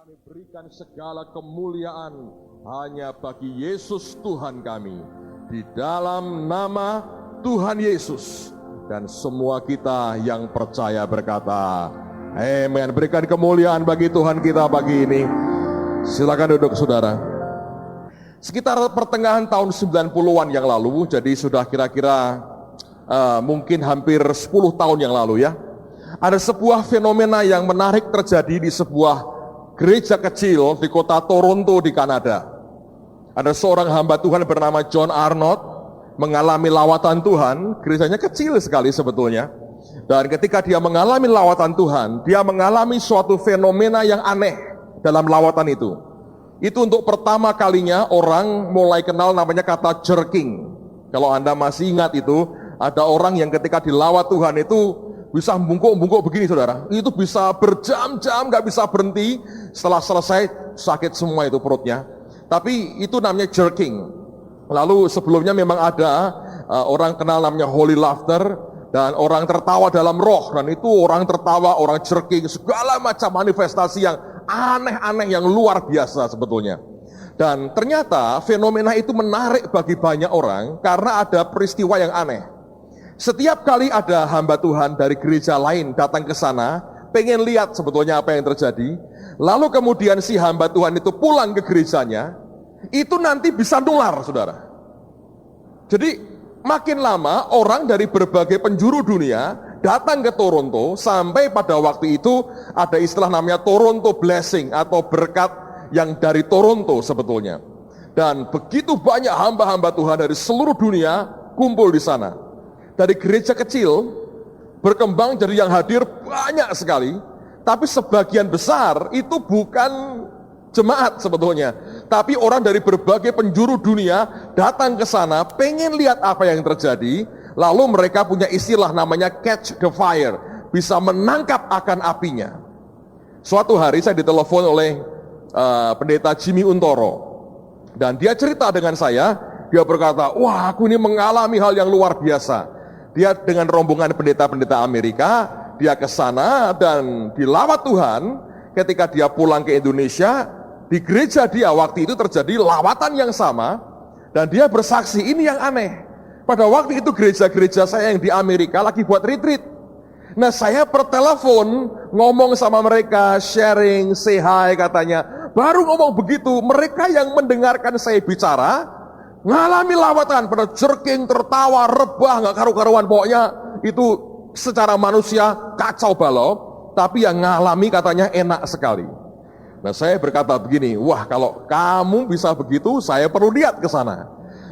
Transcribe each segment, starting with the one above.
kami berikan segala kemuliaan hanya bagi Yesus Tuhan kami. Di dalam nama Tuhan Yesus. Dan semua kita yang percaya berkata, amin. Berikan kemuliaan bagi Tuhan kita pagi ini. Silakan duduk saudara. Sekitar pertengahan tahun 90-an yang lalu, jadi sudah kira-kira mungkin hampir 10 tahun yang lalu ya. Ada sebuah fenomena yang menarik terjadi di sebuah gereja kecil di kota Toronto di Kanada. Ada seorang hamba Tuhan bernama John Arnott mengalami lawatan Tuhan. Gerejanya kecil sekali sebetulnya. Dan ketika dia mengalami lawatan Tuhan, dia mengalami suatu fenomena yang aneh dalam lawatan itu. Itu untuk pertama kalinya orang mulai kenal namanya kata jerking. Kalau Anda masih ingat itu, ada orang yang ketika dilawat Tuhan itu bisa bungkuk-bungkuk begini saudara. Itu bisa berjam-jam gak bisa berhenti. Setelah selesai sakit semua itu perutnya. Tapi itu namanya jerking. Lalu sebelumnya memang ada orang kenal namanya holy laughter. Dan orang tertawa dalam roh. Dan itu orang tertawa, orang jerking. Segala macam manifestasi yang aneh-aneh yang luar biasa sebetulnya. Dan ternyata fenomena itu menarik bagi banyak orang. Karena ada peristiwa yang aneh. Setiap kali ada hamba Tuhan dari gereja lain datang ke sana, pengen lihat sebetulnya apa yang terjadi. Lalu kemudian si hamba Tuhan itu pulang ke gerejanya, itu nanti bisa nular saudara. Jadi makin lama orang dari berbagai penjuru dunia datang ke Toronto, sampai pada waktu itu ada istilah namanya Toronto Blessing atau berkat yang dari Toronto sebetulnya. Dan begitu banyak hamba-hamba Tuhan dari seluruh dunia kumpul di sana. Dari gereja kecil berkembang jadi yang hadir banyak sekali, tapi sebagian besar itu bukan jemaat sebetulnya, tapi orang dari berbagai penjuru dunia datang ke sana pengen lihat apa yang terjadi. Lalu mereka punya istilah namanya catch the fire, bisa menangkap akan apinya. Suatu hari saya ditelepon oleh pendeta Jimmy Untoro, dan dia cerita dengan saya. Dia berkata, wah aku ini mengalami hal yang luar biasa. Dia dengan rombongan pendeta-pendeta Amerika, dia ke sana dan dilawat Tuhan. Ketika dia pulang ke Indonesia, di gereja dia waktu itu terjadi lawatan yang sama. Dan dia bersaksi, ini yang aneh. Pada waktu itu gereja-gereja saya yang di Amerika lagi buat retreat. Nah saya per telepon ngomong sama mereka, sharing, say hi katanya. Baru ngomong begitu, mereka yang mendengarkan saya bicara ngalami lawatan, pada jerking, tertawa, rebah, gak karu-karuan. Pokoknya itu secara manusia kacau balau, tapi yang ngalami katanya enak sekali. Nah saya berkata begini, wah kalau kamu bisa begitu, saya perlu lihat ke sana.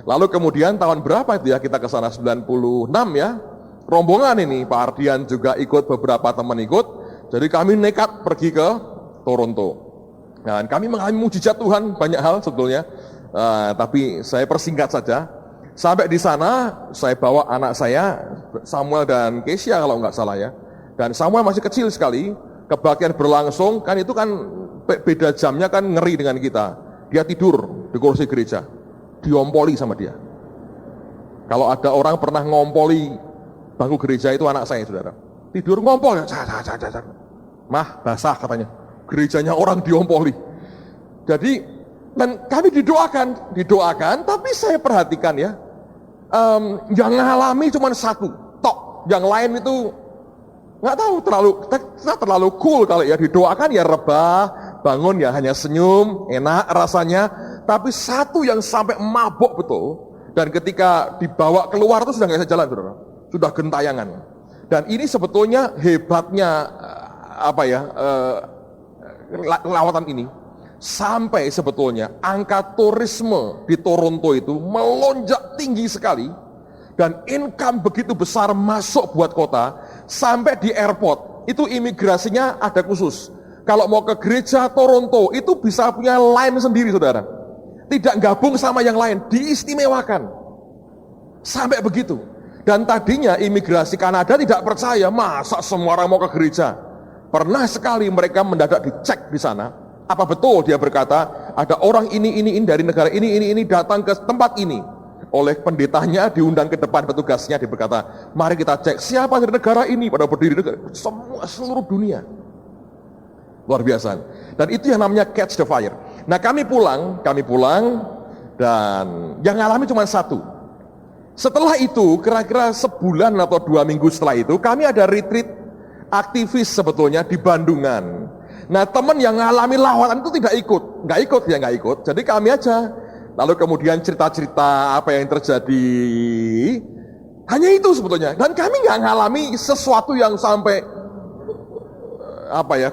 Lalu kemudian tahun berapa itu ya kita ke sana, 96 ya, rombongan ini, Pak Ardian juga ikut, beberapa teman ikut. Jadi kami nekat pergi ke Toronto. Dan kami mengalami mujizat Tuhan, banyak hal sebetulnya. Tapi saya persingkat saja. Sampai di sana saya bawa anak saya Samuel dan Kesia kalau nggak salah ya. Dan Samuel masih kecil sekali. Kebaktian berlangsung kan itu kan beda jamnya kan ngeri dengan kita. Dia tidur di kursi gereja, diompoli sama dia. Kalau ada orang pernah ngompoli bangku gereja itu anak saya saudara. Tidur ngompol ya. Mah basah katanya. Gerejanya orang diompoli. Jadi dan kami didoakan, tapi saya perhatikan ya, yang ngalami cuma satu, tok. Yang lain itu nggak tahu, terlalu cool kali ya, didoakan ya rebah, bangun ya hanya senyum, enak rasanya. Tapi satu yang sampai mabok betul, dan ketika dibawa keluar itu sudah nggak bisa jalan, saudara, sudah gentayangan. Dan ini sebetulnya hebatnya lawatan ini. Sampai sebetulnya angka turisme di Toronto itu melonjak tinggi sekali. Dan income begitu besar masuk buat kota. Sampai di airport, itu imigrasinya ada khusus. Kalau mau ke gereja Toronto, itu bisa punya line sendiri saudara. Tidak gabung sama yang lain, diistimewakan. Sampai begitu. Dan tadinya imigrasi Kanada tidak percaya, masa semua orang mau ke gereja. Pernah sekali mereka mendadak dicek di sana. Apa betul dia berkata, ada orang ini dari negara ini datang ke tempat ini. Oleh pendetanya diundang ke depan petugasnya, dia berkata, mari kita cek siapa dari negara ini, pada berdiri seluruh dunia. Luar biasa. Dan itu yang namanya catch the fire. Nah kami pulang dan yang ngalami cuma satu. Setelah itu kira-kira sebulan atau 2 minggu setelah itu kami ada retreat aktivis sebetulnya di Bandungan. Nah teman yang ngalami lawatan itu nggak ikut. Jadi kami aja. Lalu kemudian cerita-cerita apa yang terjadi. Hanya itu sebetulnya. Dan kami nggak ngalami sesuatu yang sampai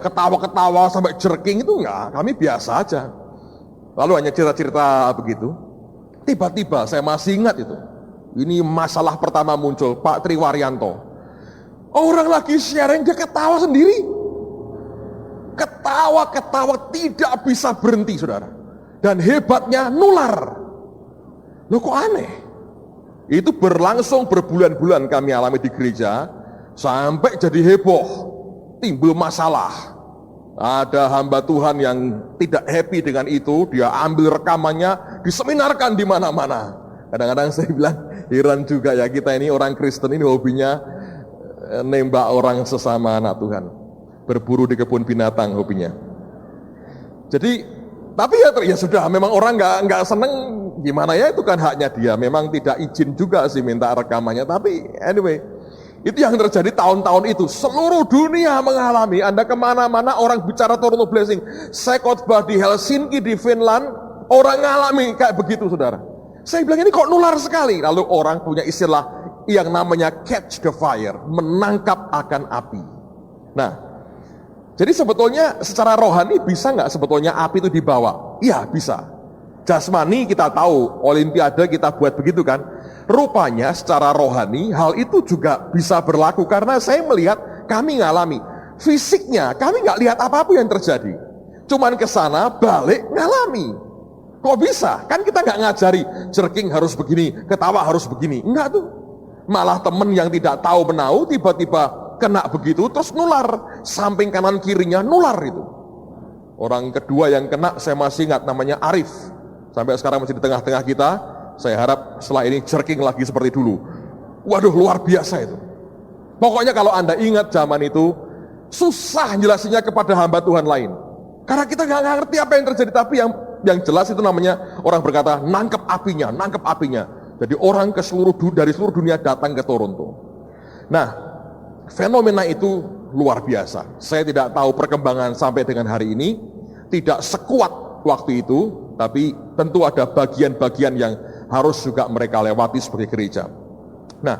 ketawa-ketawa sampai jerking itu enggak. Kami biasa aja. Lalu hanya cerita-cerita begitu. Tiba-tiba saya masih ingat itu. Ini masalah pertama muncul, Pak Triwaryanto. Orang lagi sharing, dia ketawa sendiri. Ketawa tidak bisa berhenti, saudara. Dan hebatnya nular. Loh kok aneh? Itu berlangsung berbulan-bulan kami alami di gereja. Sampai jadi heboh. Timbul masalah. Ada hamba Tuhan yang tidak happy dengan itu. Dia ambil rekamannya, diseminarkan di mana-mana. Kadang-kadang saya bilang, heran juga ya kita ini orang Kristen ini hobinya nembak orang sesama anak Tuhan. Berburu di kebun binatang hobinya. Jadi, tapi ya sudah, memang orang nggak seneng, gimana ya, itu kan haknya dia. Memang tidak izin juga sih minta rekamannya, tapi anyway, itu yang terjadi tahun-tahun itu. Seluruh dunia mengalami, Anda kemana-mana orang bicara turn to blessing. Saya khotbah di Helsinki, di Finland, orang ngalami kayak begitu, saudara. Saya bilang ini kok nular sekali. Lalu orang punya istilah yang namanya catch the fire, menangkap akan api. Nah, jadi sebetulnya secara rohani bisa nggak sebetulnya api itu dibawa? Iya bisa. Jasmani kita tahu, olimpiade kita buat begitu kan. Rupanya secara rohani hal itu juga bisa berlaku karena saya melihat kami ngalami. Fisiknya kami nggak lihat apa-apa yang terjadi. Cuman ke sana balik ngalami. Kok bisa? Kan kita nggak ngajari jerking harus begini, ketawa harus begini. Enggak tuh. Malah temen yang tidak tahu menau tiba-tiba kena begitu terus nular. Samping kanan kirinya nular itu. Orang kedua yang kena saya masih ingat namanya Arif. Sampai sekarang masih di tengah-tengah kita. Saya harap setelah ini jerking lagi seperti dulu. Waduh luar biasa itu. Pokoknya kalau Anda ingat zaman itu susah jelasinnya kepada hamba Tuhan lain. Karena kita nggak ngerti apa yang terjadi, tapi yang jelas itu namanya orang berkata nangkep apinya. Jadi orang dari seluruh dunia datang ke Toronto. Nah, fenomena itu luar biasa. Saya tidak tahu perkembangan sampai dengan hari ini, tidak sekuat waktu itu, tapi tentu ada bagian-bagian yang harus juga mereka lewati sebagai gereja. Nah,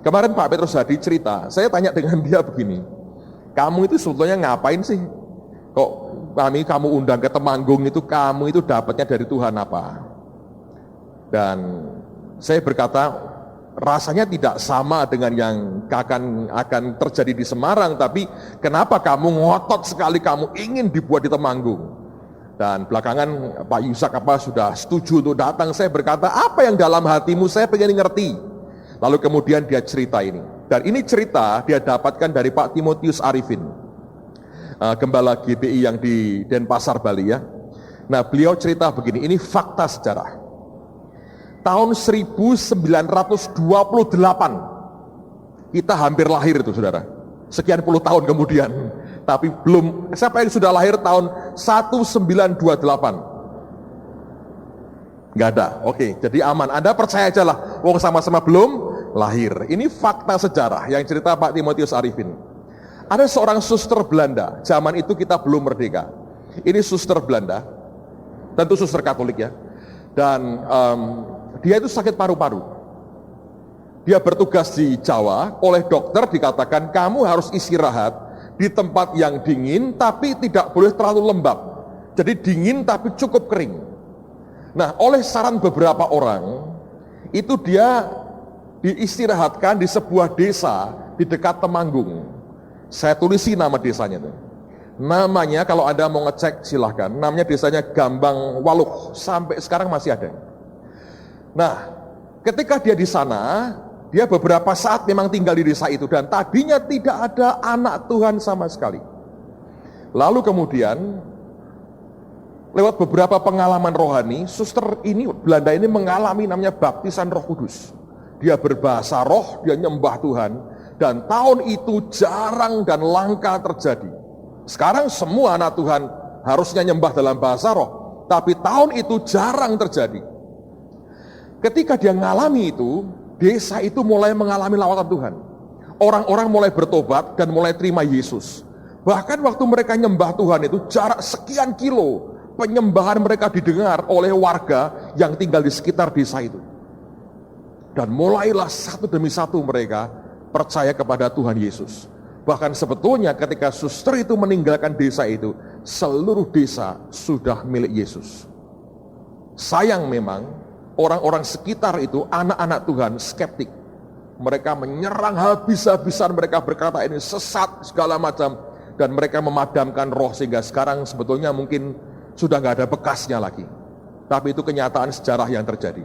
kemarin Pak Petrus Hadi cerita, saya tanya dengan dia begini, kamu itu sebetulnya ngapain sih? Kok kamu undang ke Temanggung itu, kamu itu dapatnya dari Tuhan apa? Dan saya berkata, rasanya tidak sama dengan yang akan terjadi di Semarang, tapi kenapa kamu ngotot sekali kamu ingin dibuat di Temanggung? Dan belakangan Pak Yusak sudah setuju untuk datang. Saya berkata, apa yang dalam hatimu, saya pengen ngerti. Lalu kemudian dia cerita ini. Dan ini cerita dia dapatkan dari Pak Timotius Arifin, gembala GBI yang di Denpasar, Bali ya. Nah beliau cerita begini, ini fakta sejarah. Tahun 1928 kita hampir lahir itu saudara. Sekian puluh tahun kemudian. Tapi belum, siapa yang sudah lahir tahun 1928? Nggak ada, oke, jadi aman. Anda percaya aja lah, wong sama-sama belum lahir. Ini fakta sejarah yang cerita Pak Timotius Arifin. Ada seorang suster Belanda, zaman itu kita belum merdeka. Ini suster Belanda, tentu suster Katolik ya. Dan dia itu sakit paru-paru. Dia bertugas di Jawa, oleh dokter dikatakan kamu harus istirahat di tempat yang dingin tapi tidak boleh terlalu lembab. Jadi dingin tapi cukup kering. Nah, oleh saran beberapa orang, itu dia diistirahatkan di sebuah desa di dekat Temanggung. Saya tulisi nama desanya tuh. Namanya kalau Anda mau ngecek silahkan. Namanya desanya Gambang Waluh. Sampai sekarang masih ada. Nah, ketika dia di sana, dia beberapa saat memang tinggal di desa itu dan tadinya tidak ada anak Tuhan sama sekali. Lalu kemudian lewat beberapa pengalaman rohani, suster ini Belanda ini mengalami namanya baptisan Roh Kudus. Dia berbahasa roh, dia nyembah Tuhan. Dan tahun itu jarang dan langka terjadi. Sekarang semua anak Tuhan harusnya nyembah dalam bahasa roh, tapi tahun itu jarang terjadi. Ketika dia mengalami itu, desa itu mulai mengalami lawatan Tuhan. Orang-orang mulai bertobat dan mulai terima Yesus. Bahkan waktu mereka nyembah Tuhan itu jarak sekian kilo, penyembahan mereka didengar oleh warga yang tinggal di sekitar desa itu. Dan mulailah satu demi satu mereka percaya kepada Tuhan Yesus. Bahkan sebetulnya ketika suster itu meninggalkan desa itu, seluruh desa sudah milik Yesus. Sayang memang, orang-orang sekitar itu, anak-anak Tuhan, skeptik. Mereka menyerang habis-habisan, mereka berkata ini sesat segala macam. Dan mereka memadamkan roh sehingga sekarang sebetulnya mungkin sudah nggak ada bekasnya lagi. Tapi itu kenyataan sejarah yang terjadi.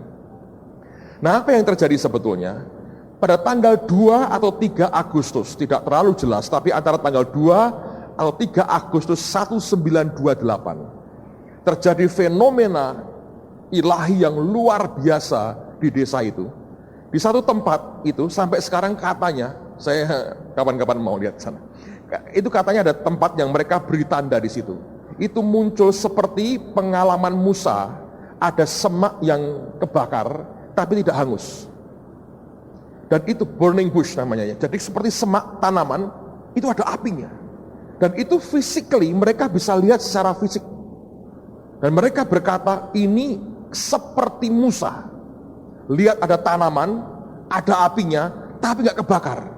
Nah, apa yang terjadi sebetulnya? Pada tanggal 2 atau 3 Agustus, tidak terlalu jelas, tapi antara tanggal 2 atau 3 Agustus 1928, terjadi fenomena ilahi yang luar biasa di desa itu. Di satu tempat itu, sampai sekarang katanya, saya kapan-kapan mau lihat sana, itu katanya ada tempat yang mereka beri tanda di situ. Itu muncul seperti pengalaman Musa, ada semak yang kebakar, tapi tidak hangus. Dan itu burning bush namanya ya. Jadi seperti semak tanaman, itu ada apinya. Dan itu physically mereka bisa lihat secara fisik. Dan mereka berkata, ini seperti Musa. Lihat ada tanaman, ada apinya, tapi nggak kebakar.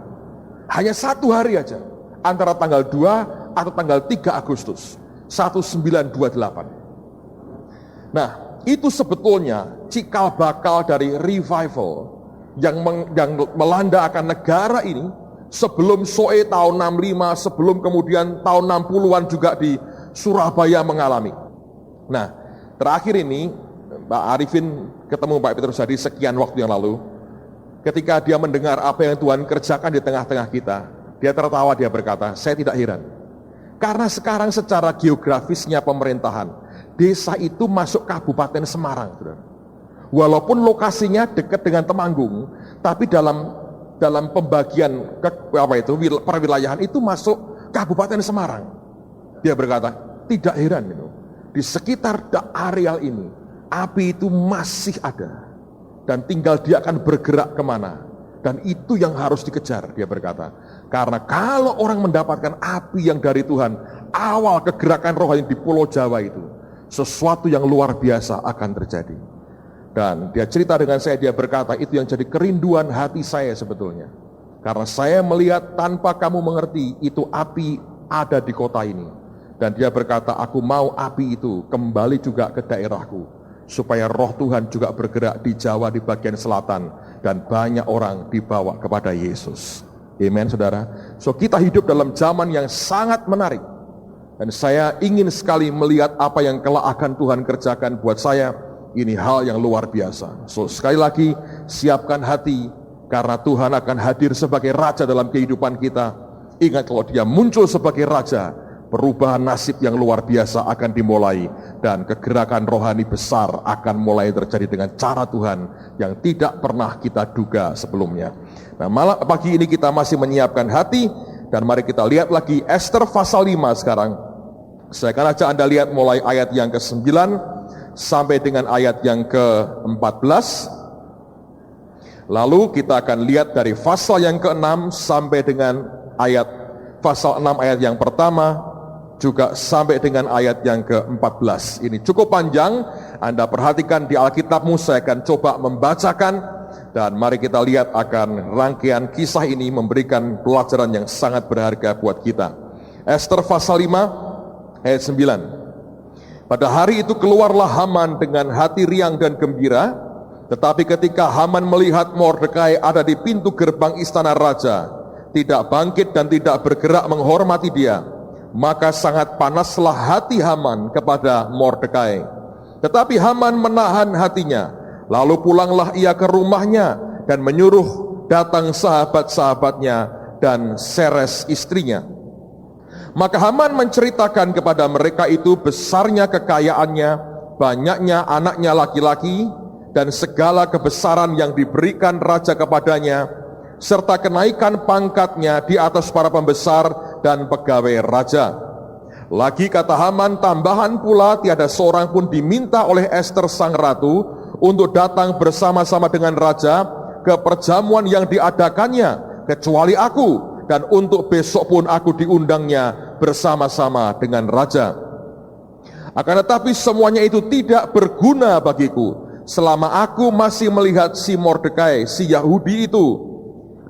Hanya 1 hari aja. Antara tanggal 2 atau tanggal 3 Agustus 1928. Nah, itu sebetulnya cikal bakal dari revival yang melanda akan negara ini sebelum Soe tahun 65, sebelum kemudian tahun 60-an juga di Surabaya mengalami. Nah, terakhir ini Pak Arifin ketemu Pak Petrus Hadi sekian waktu yang lalu. Ketika dia mendengar apa yang Tuhan kerjakan di tengah-tengah kita, dia tertawa, dia berkata, saya tidak heran. Karena sekarang secara geografisnya pemerintahan, desa itu masuk Kabupaten Semarang. Walaupun lokasinya dekat dengan Temanggung, tapi dalam pembagian perwilayahan itu masuk Kabupaten Semarang. Dia berkata, tidak heran di sekitar areal ini, api itu masih ada. Dan tinggal dia akan bergerak kemana. Dan itu yang harus dikejar, dia berkata. Karena kalau orang mendapatkan api yang dari Tuhan, awal kegerakan rohani di Pulau Jawa itu, sesuatu yang luar biasa akan terjadi. Dan dia cerita dengan saya, dia berkata, itu yang jadi kerinduan hati saya sebetulnya. Karena saya melihat tanpa kamu mengerti, itu api ada di kota ini. Dan dia berkata, aku mau api itu kembali juga ke daerahku. Supaya roh Tuhan juga bergerak di Jawa di bagian selatan. Dan banyak orang dibawa kepada Yesus. Amen, saudara. So kita hidup dalam zaman yang sangat menarik. Dan saya ingin sekali melihat apa yang kelak akan Tuhan kerjakan buat saya. Ini hal yang luar biasa. So sekali lagi, siapkan hati. Karena Tuhan akan hadir sebagai Raja dalam kehidupan kita. Ingat, kalau dia muncul sebagai Raja, perubahan nasib yang luar biasa akan dimulai. Dan kegerakan rohani besar akan mulai terjadi dengan cara Tuhan yang tidak pernah kita duga sebelumnya. Nah, malam pagi ini kita masih menyiapkan hati. Dan mari kita lihat lagi Ester pasal 5 sekarang. Saya akan ajak Anda lihat mulai ayat yang ke-9 sampai dengan ayat yang ke-14. Lalu kita akan lihat dari pasal yang ke-6 sampai dengan ayat pasal 6 ayat yang pertama, juga sampai dengan ayat yang ke-14. Ini cukup panjang, Anda perhatikan di Alkitabmu, saya akan coba membacakan, dan mari kita lihat akan rangkaian kisah ini memberikan pelajaran yang sangat berharga buat kita. Ester pasal 5 ayat 9. Pada hari itu keluarlah Haman dengan hati riang dan gembira, tetapi ketika Haman melihat Mordekai ada di pintu gerbang istana raja, tidak bangkit dan tidak bergerak menghormati dia, maka sangat panaslah hati Haman kepada Mordekai. Tetapi Haman menahan hatinya, lalu pulanglah ia ke rumahnya dan menyuruh datang sahabat-sahabatnya dan Seres istrinya. Maka Haman menceritakan kepada mereka itu besarnya kekayaannya, banyaknya anaknya laki-laki, dan segala kebesaran yang diberikan raja kepadanya, serta kenaikan pangkatnya di atas para pembesar dan pegawai raja. Lagi kata Haman, tambahan pula tiada seorang pun diminta oleh Ester sang ratu untuk datang bersama-sama dengan raja ke perjamuan yang diadakannya, kecuali aku, dan untuk besok pun aku diundangnya bersama-sama dengan raja. Akan tetapi semuanya itu tidak berguna bagiku, selama aku masih melihat si Mordekai, si Yahudi itu,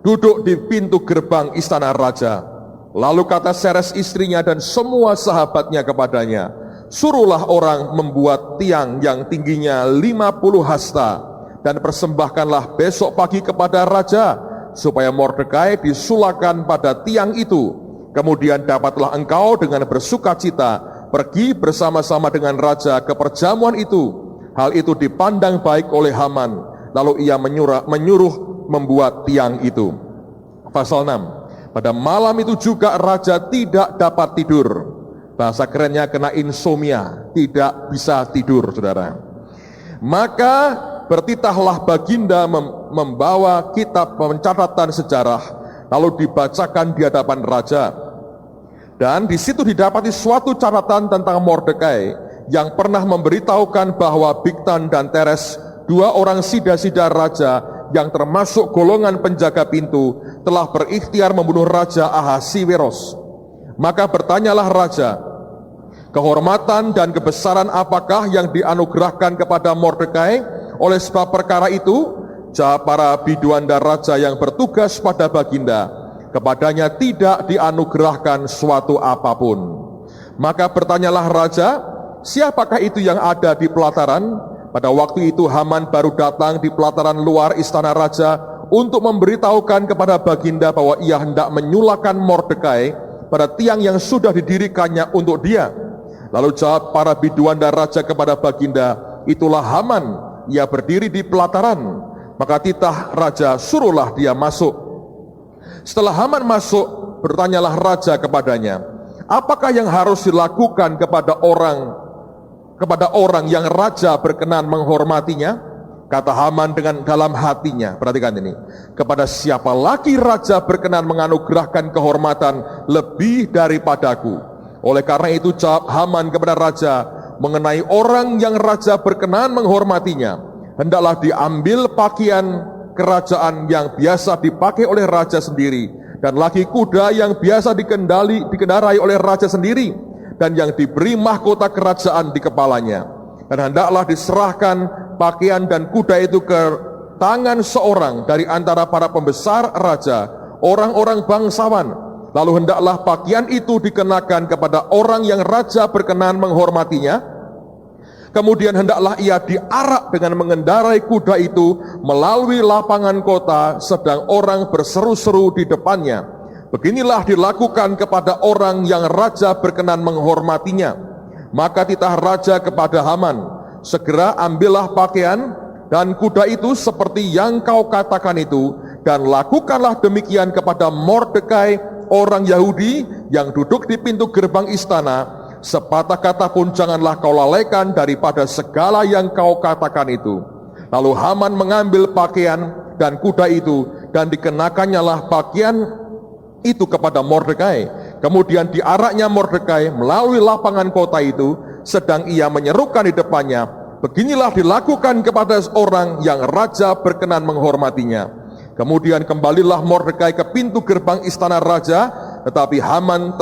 duduk di pintu gerbang istana raja. Lalu kata Seres istrinya dan semua sahabatnya kepadanya, suruhlah orang membuat tiang yang tingginya 50 hasta, dan persembahkanlah besok pagi kepada raja, supaya Mordekai disulakan pada tiang itu. Kemudian dapatlah engkau dengan bersukacita pergi bersama-sama dengan raja ke perjamuan itu. Hal itu dipandang baik oleh Haman, lalu ia menyuruh membuat tiang itu. Pasal 6. Pada malam itu juga raja tidak dapat tidur. Bahasa kerennya kena insomnia, tidak bisa tidur, saudara. Maka bertitahlah baginda membawa kitab pencatatan sejarah, lalu dibacakan di hadapan raja. Dan di situ didapati suatu catatan tentang Mordekai yang pernah memberitahukan bahwa Bigtan dan Teres, dua orang sida-sida raja yang termasuk golongan penjaga pintu, telah berikhtiar membunuh Raja Ahasiweros. Maka bertanyalah raja, kehormatan dan kebesaran apakah yang dianugerahkan kepada Mordekai oleh sebab perkara itu? Jawab para biduan dan raja yang bertugas pada baginda, kepadanya tidak dianugerahkan suatu apapun. Maka bertanyalah raja, siapakah itu yang ada di pelataran? Pada waktu itu Haman baru datang di pelataran luar istana raja untuk memberitahukan kepada baginda bahwa ia hendak menyulakan Mordekai pada tiang yang sudah didirikannya untuk dia. Lalu jawab para biduan dan raja kepada baginda, itulah Haman, ia berdiri di pelataran. Maka titah raja, suruhlah dia masuk. Setelah Haman masuk, bertanyalah raja kepadanya, apakah yang harus dilakukan kepada orang yang raja berkenan menghormatinya? Kata Haman dengan dalam hatinya, perhatikan ini, kepada siapa lagi raja berkenan menganugerahkan kehormatan lebih daripadaku? Oleh karena itu jawab Haman kepada raja mengenai orang yang raja berkenan menghormatinya, hendaklah diambil pakaian kerajaan yang biasa dipakai oleh raja sendiri, dan lagi kuda yang biasa dikendarai oleh raja sendiri, dan yang diberi mahkota kerajaan di kepalanya. Dan hendaklah diserahkan pakaian dan kuda itu ke tangan seorang dari antara para pembesar raja, orang-orang bangsawan. Lalu hendaklah pakaian itu dikenakan kepada orang yang raja berkenan menghormatinya. Kemudian hendaklah ia diarak dengan mengendarai kuda itu melalui lapangan kota, sedang orang berseru-seru di depannya. Beginilah dilakukan kepada orang yang raja berkenan menghormatinya. Maka titah raja kepada Haman, segera ambillah pakaian dan kuda itu seperti yang kau katakan itu, dan lakukanlah demikian kepada Mordekai, orang Yahudi yang duduk di pintu gerbang istana. Sepatah kata pun janganlah kau lalaikan daripada segala yang kau katakan itu. Lalu Haman mengambil pakaian dan kuda itu, dan dikenakannya lah pakaian itu kepada Mordekai. Kemudian diaraknya Mordekai melalui lapangan kota itu, sedang ia menyerukan di depannya, beginilah dilakukan kepada orang yang raja berkenan menghormatinya. Kemudian kembalilah Mordekai ke pintu gerbang istana raja, tetapi Haman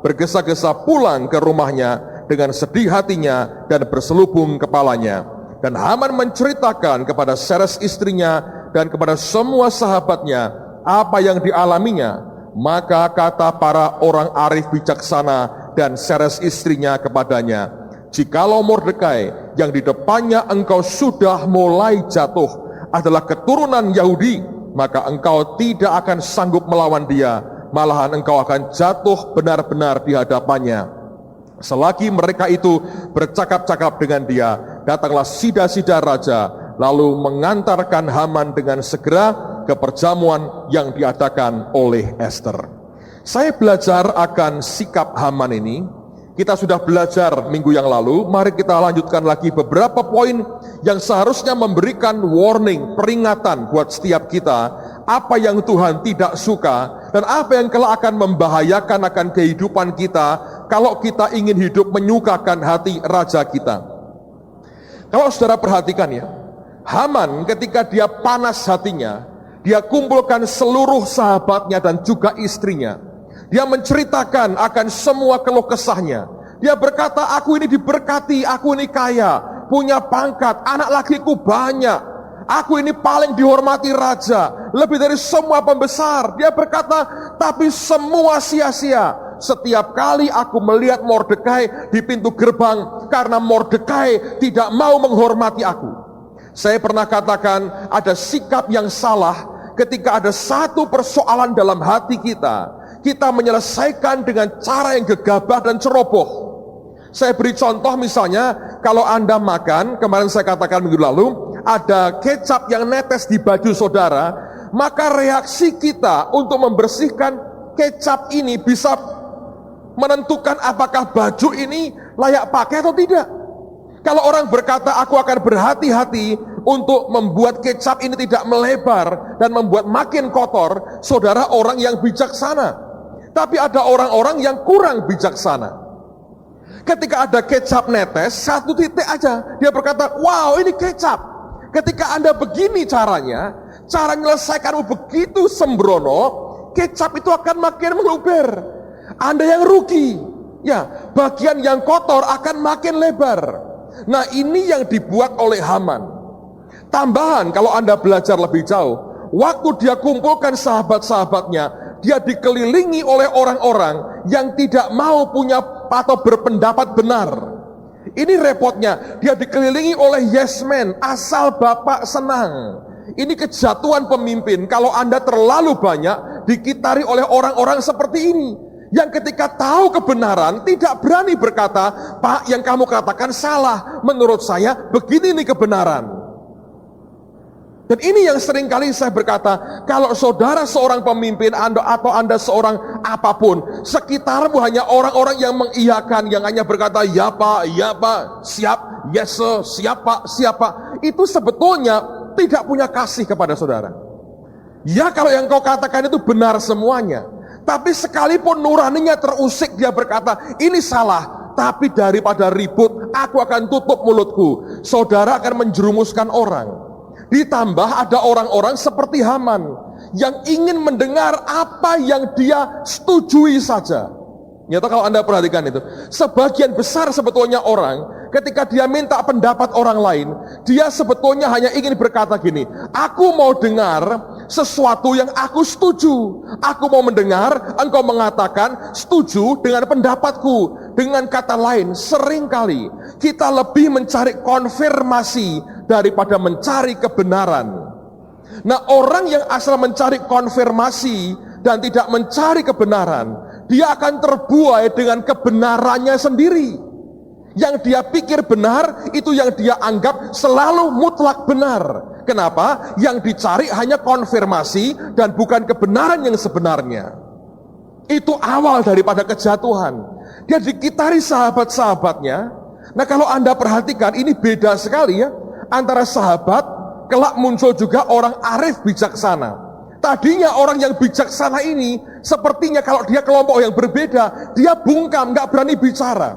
bergesa-gesa pulang ke rumahnya dengan sedih hatinya dan berselubung kepalanya. Dan Haman menceritakan kepada Seres istrinya dan kepada semua sahabatnya apa yang dialaminya. Maka kata para orang arif bijaksana dan Seres istrinya kepadanya, jikalau Mordekai yang di depannya engkau sudah mulai jatuh adalah keturunan Yahudi, maka engkau tidak akan sanggup melawan dia, malahan engkau akan jatuh benar-benar di hadapannya. Selagi mereka itu bercakap-cakap dengan dia, datanglah sida-sida raja, lalu mengantarkan Haman dengan segera ke perjamuan yang diadakan oleh Ester. Saya belajar akan sikap Haman ini. Kita sudah belajar minggu yang lalu, mari kita lanjutkan lagi beberapa poin yang seharusnya memberikan warning, peringatan buat setiap kita, apa yang Tuhan tidak suka dan apa yang kelak akan membahayakan akan kehidupan kita kalau kita ingin hidup menyukakan hati raja kita. Kalau saudara perhatikan ya, Haman ketika dia panas hatinya, dia kumpulkan seluruh sahabatnya dan juga istrinya. Dia menceritakan akan semua keluh kesahnya. Dia berkata, aku ini diberkati, aku ini kaya, punya pangkat, anak lakiku banyak. Aku ini paling dihormati raja, lebih dari semua pembesar. Dia berkata, tapi semua sia-sia. Setiap kali aku melihat Mordekai di pintu gerbang, karena Mordekai tidak mau menghormati aku. Saya pernah katakan, ada sikap yang salah ketika ada satu persoalan dalam hati kita. Kita menyelesaikan dengan cara yang gegabah dan ceroboh. Saya beri contoh misalnya, kalau Anda makan, kemarin saya katakan minggu lalu, ada kecap yang netes di baju saudara, maka reaksi kita untuk membersihkan kecap ini bisa menentukan apakah baju ini layak pakai atau tidak. Kalau orang berkata, aku akan berhati-hati untuk membuat kecap ini tidak melebar dan membuat makin kotor, saudara orang yang bijaksana. Tapi ada orang-orang yang kurang bijaksana. Ketika ada kecap netes, satu titik aja, dia berkata, wow ini kecap. Ketika Anda begini caranya, cara menyelesaikanmu begitu sembrono, kecap itu akan makin meluber. Anda yang rugi, ya, bagian yang kotor akan makin lebar. Nah, ini yang dibuat oleh Haman. Tambahan, kalau Anda belajar lebih jauh, waktu dia kumpulkan sahabat-sahabatnya, dia dikelilingi oleh orang-orang yang tidak mau punya atau berpendapat benar. Ini repotnya, dia dikelilingi oleh yes man, asal Bapak senang. Ini kejatuhan pemimpin, kalau Anda terlalu banyak dikitari oleh orang-orang seperti ini. Yang ketika tahu kebenaran, tidak berani berkata, Pak yang kamu katakan salah, menurut saya begini nih kebenaran. Dan ini yang seringkali saya berkata, kalau saudara seorang pemimpin atau Anda seorang apapun, sekitarmu hanya orang-orang yang mengiyakan, yang hanya berkata, ya Pak, siap, yes sir, siap Pak. Itu sebetulnya tidak punya kasih kepada saudara. Ya kalau yang kau katakan itu benar semuanya, tapi sekalipun nuraninya terusik, dia berkata, ini salah. Tapi daripada ribut, aku akan tutup mulutku. Saudara akan menjerumuskan orang. Ditambah ada orang-orang seperti Haman yang ingin mendengar apa yang dia setujui saja. Nyata kalau Anda perhatikan itu, sebagian besar sebetulnya orang ketika dia minta pendapat orang lain, dia sebetulnya hanya ingin berkata gini, aku mau dengar sesuatu yang aku setuju. Aku mau mendengar engkau mengatakan setuju dengan pendapatku. Dengan kata lain, seringkali kita lebih mencari konfirmasi daripada mencari kebenaran. Nah, orang yang asal mencari konfirmasi dan tidak mencari kebenaran, dia akan terbuai dengan kebenarannya sendiri. Yang dia pikir benar, itu yang dia anggap selalu mutlak benar. Kenapa? Yang dicari hanya konfirmasi dan bukan kebenaran yang sebenarnya. Itu awal daripada kejatuhan. Dia dikitari sahabat-sahabatnya. Nah, kalau Anda perhatikan, ini beda sekali ya. Antara sahabat, kelak muncul juga orang arif bijaksana. Tadinya orang yang bijaksana ini, sepertinya kalau dia kelompok yang berbeda, dia bungkam, gak berani bicara.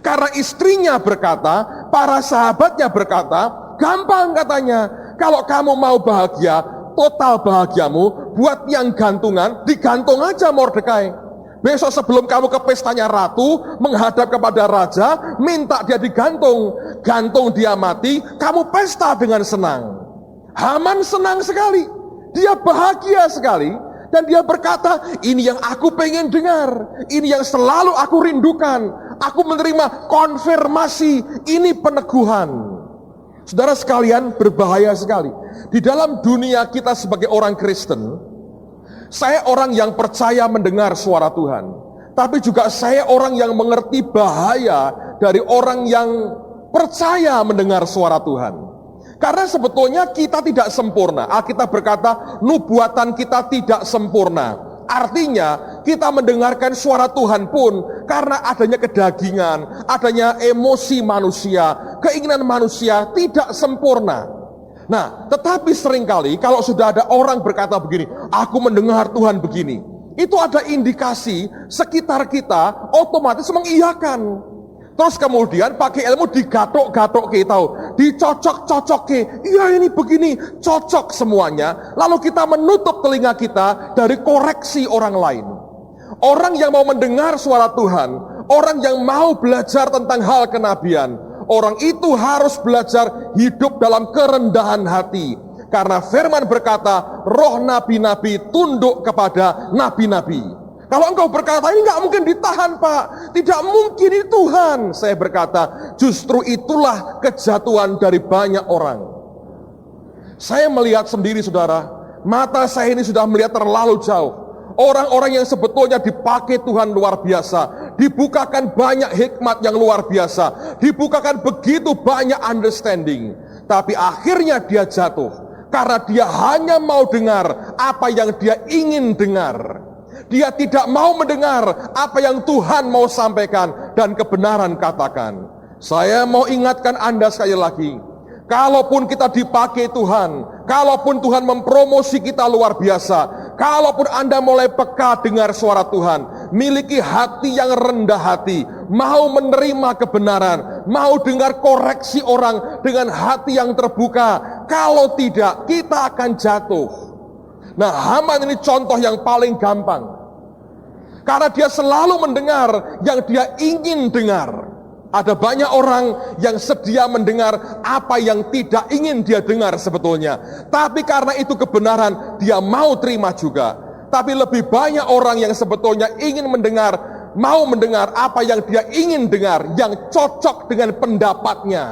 Karena istrinya berkata, para sahabatnya berkata, gampang katanya, kalau kamu mau bahagia, total bahagiamu, buat yang gantungan, digantung aja Mordekai. Besok sebelum kamu ke pestanya ratu, menghadap kepada raja, minta dia digantung. Gantung dia mati, kamu pesta dengan senang. Haman senang sekali, dia bahagia sekali. Dan dia berkata, ini yang aku pengen dengar, ini yang selalu aku rindukan. Aku menerima konfirmasi, ini peneguhan. Saudara sekalian, berbahaya sekali. Di dalam dunia kita sebagai orang Kristen, saya orang yang percaya mendengar suara Tuhan. Tapi juga saya orang yang mengerti bahaya dari orang yang percaya mendengar suara Tuhan. Karena sebetulnya kita tidak sempurna. Alkitab berkata, nubuatan kita tidak sempurna. Artinya, kita mendengarkan suara Tuhan pun karena adanya kedagingan, adanya emosi manusia, keinginan manusia tidak sempurna. Nah, tetapi seringkali kalau sudah ada orang berkata begini, aku mendengar Tuhan begini, itu ada indikasi sekitar kita otomatis mengiyakan. Terus kemudian pakai ilmu digatok-gatok kita, dicocok-cocok ke, iya ini begini, cocok semuanya. Lalu kita menutup telinga kita dari koreksi orang lain. Orang yang mau mendengar suara Tuhan, orang yang mau belajar tentang hal kenabian, orang itu harus belajar hidup dalam kerendahan hati. Karena firman berkata, roh nabi-nabi tunduk kepada nabi-nabi. Kalau engkau berkata, ini nggak mungkin ditahan Pak, tidak mungkin, ini Tuhan. Saya berkata, justru itulah kejatuhan dari banyak orang. Saya melihat sendiri saudara, mata saya ini sudah melihat terlalu jauh. Orang-orang yang sebetulnya dipakai Tuhan luar biasa, dibukakan banyak hikmat yang luar biasa, dibukakan begitu banyak understanding. Tapi akhirnya dia jatuh, karena dia hanya mau dengar apa yang dia ingin dengar. Dia tidak mau mendengar apa yang Tuhan mau sampaikan dan kebenaran katakan. Saya mau ingatkan Anda sekali lagi, kalaupun kita dipakai Tuhan, kalaupun Tuhan mempromosi kita luar biasa, kalaupun Anda mulai peka dengar suara Tuhan, miliki hati yang rendah hati, mau menerima kebenaran, mau dengar koreksi orang dengan hati yang terbuka, kalau tidak kita akan jatuh. Nah, Haman ini contoh yang paling gampang. Karena dia selalu mendengar yang dia ingin dengar. Ada banyak orang yang sedia mendengar apa yang tidak ingin dia dengar sebetulnya. Tapi karena itu kebenaran, dia mau terima juga. Tapi lebih banyak orang yang sebetulnya ingin mendengar, mau mendengar apa yang dia ingin dengar, yang cocok dengan pendapatnya.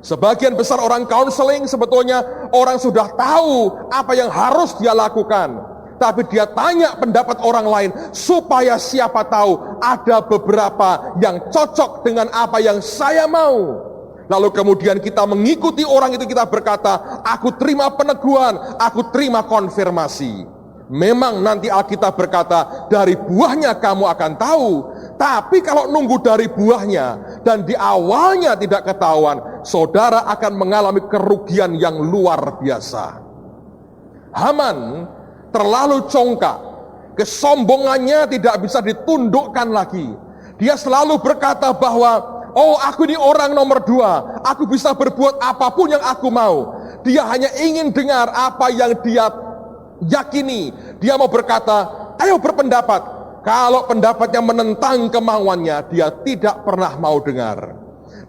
Sebagian besar orang counseling sebetulnya orang sudah tahu apa yang harus dia lakukan. Tapi dia tanya pendapat orang lain supaya siapa tahu ada beberapa yang cocok dengan apa yang saya mau. Lalu kemudian kita mengikuti orang itu, kita berkata, aku terima peneguhan, aku terima konfirmasi. Memang nanti Alkitab berkata, dari buahnya kamu akan tahu. Tapi kalau nunggu dari buahnya dan di awalnya tidak ketahuan, saudara akan mengalami kerugian yang luar biasa. Haman terlalu congkak, kesombongannya tidak bisa ditundukkan lagi. Dia selalu berkata bahwa, oh aku ini orang nomor 2, aku bisa berbuat apapun yang aku mau. Dia hanya ingin dengar apa yang dia yakini. Dia mau berkata, ayo berpendapat. Kalau pendapatnya menentang kemauannya, dia tidak pernah mau dengar.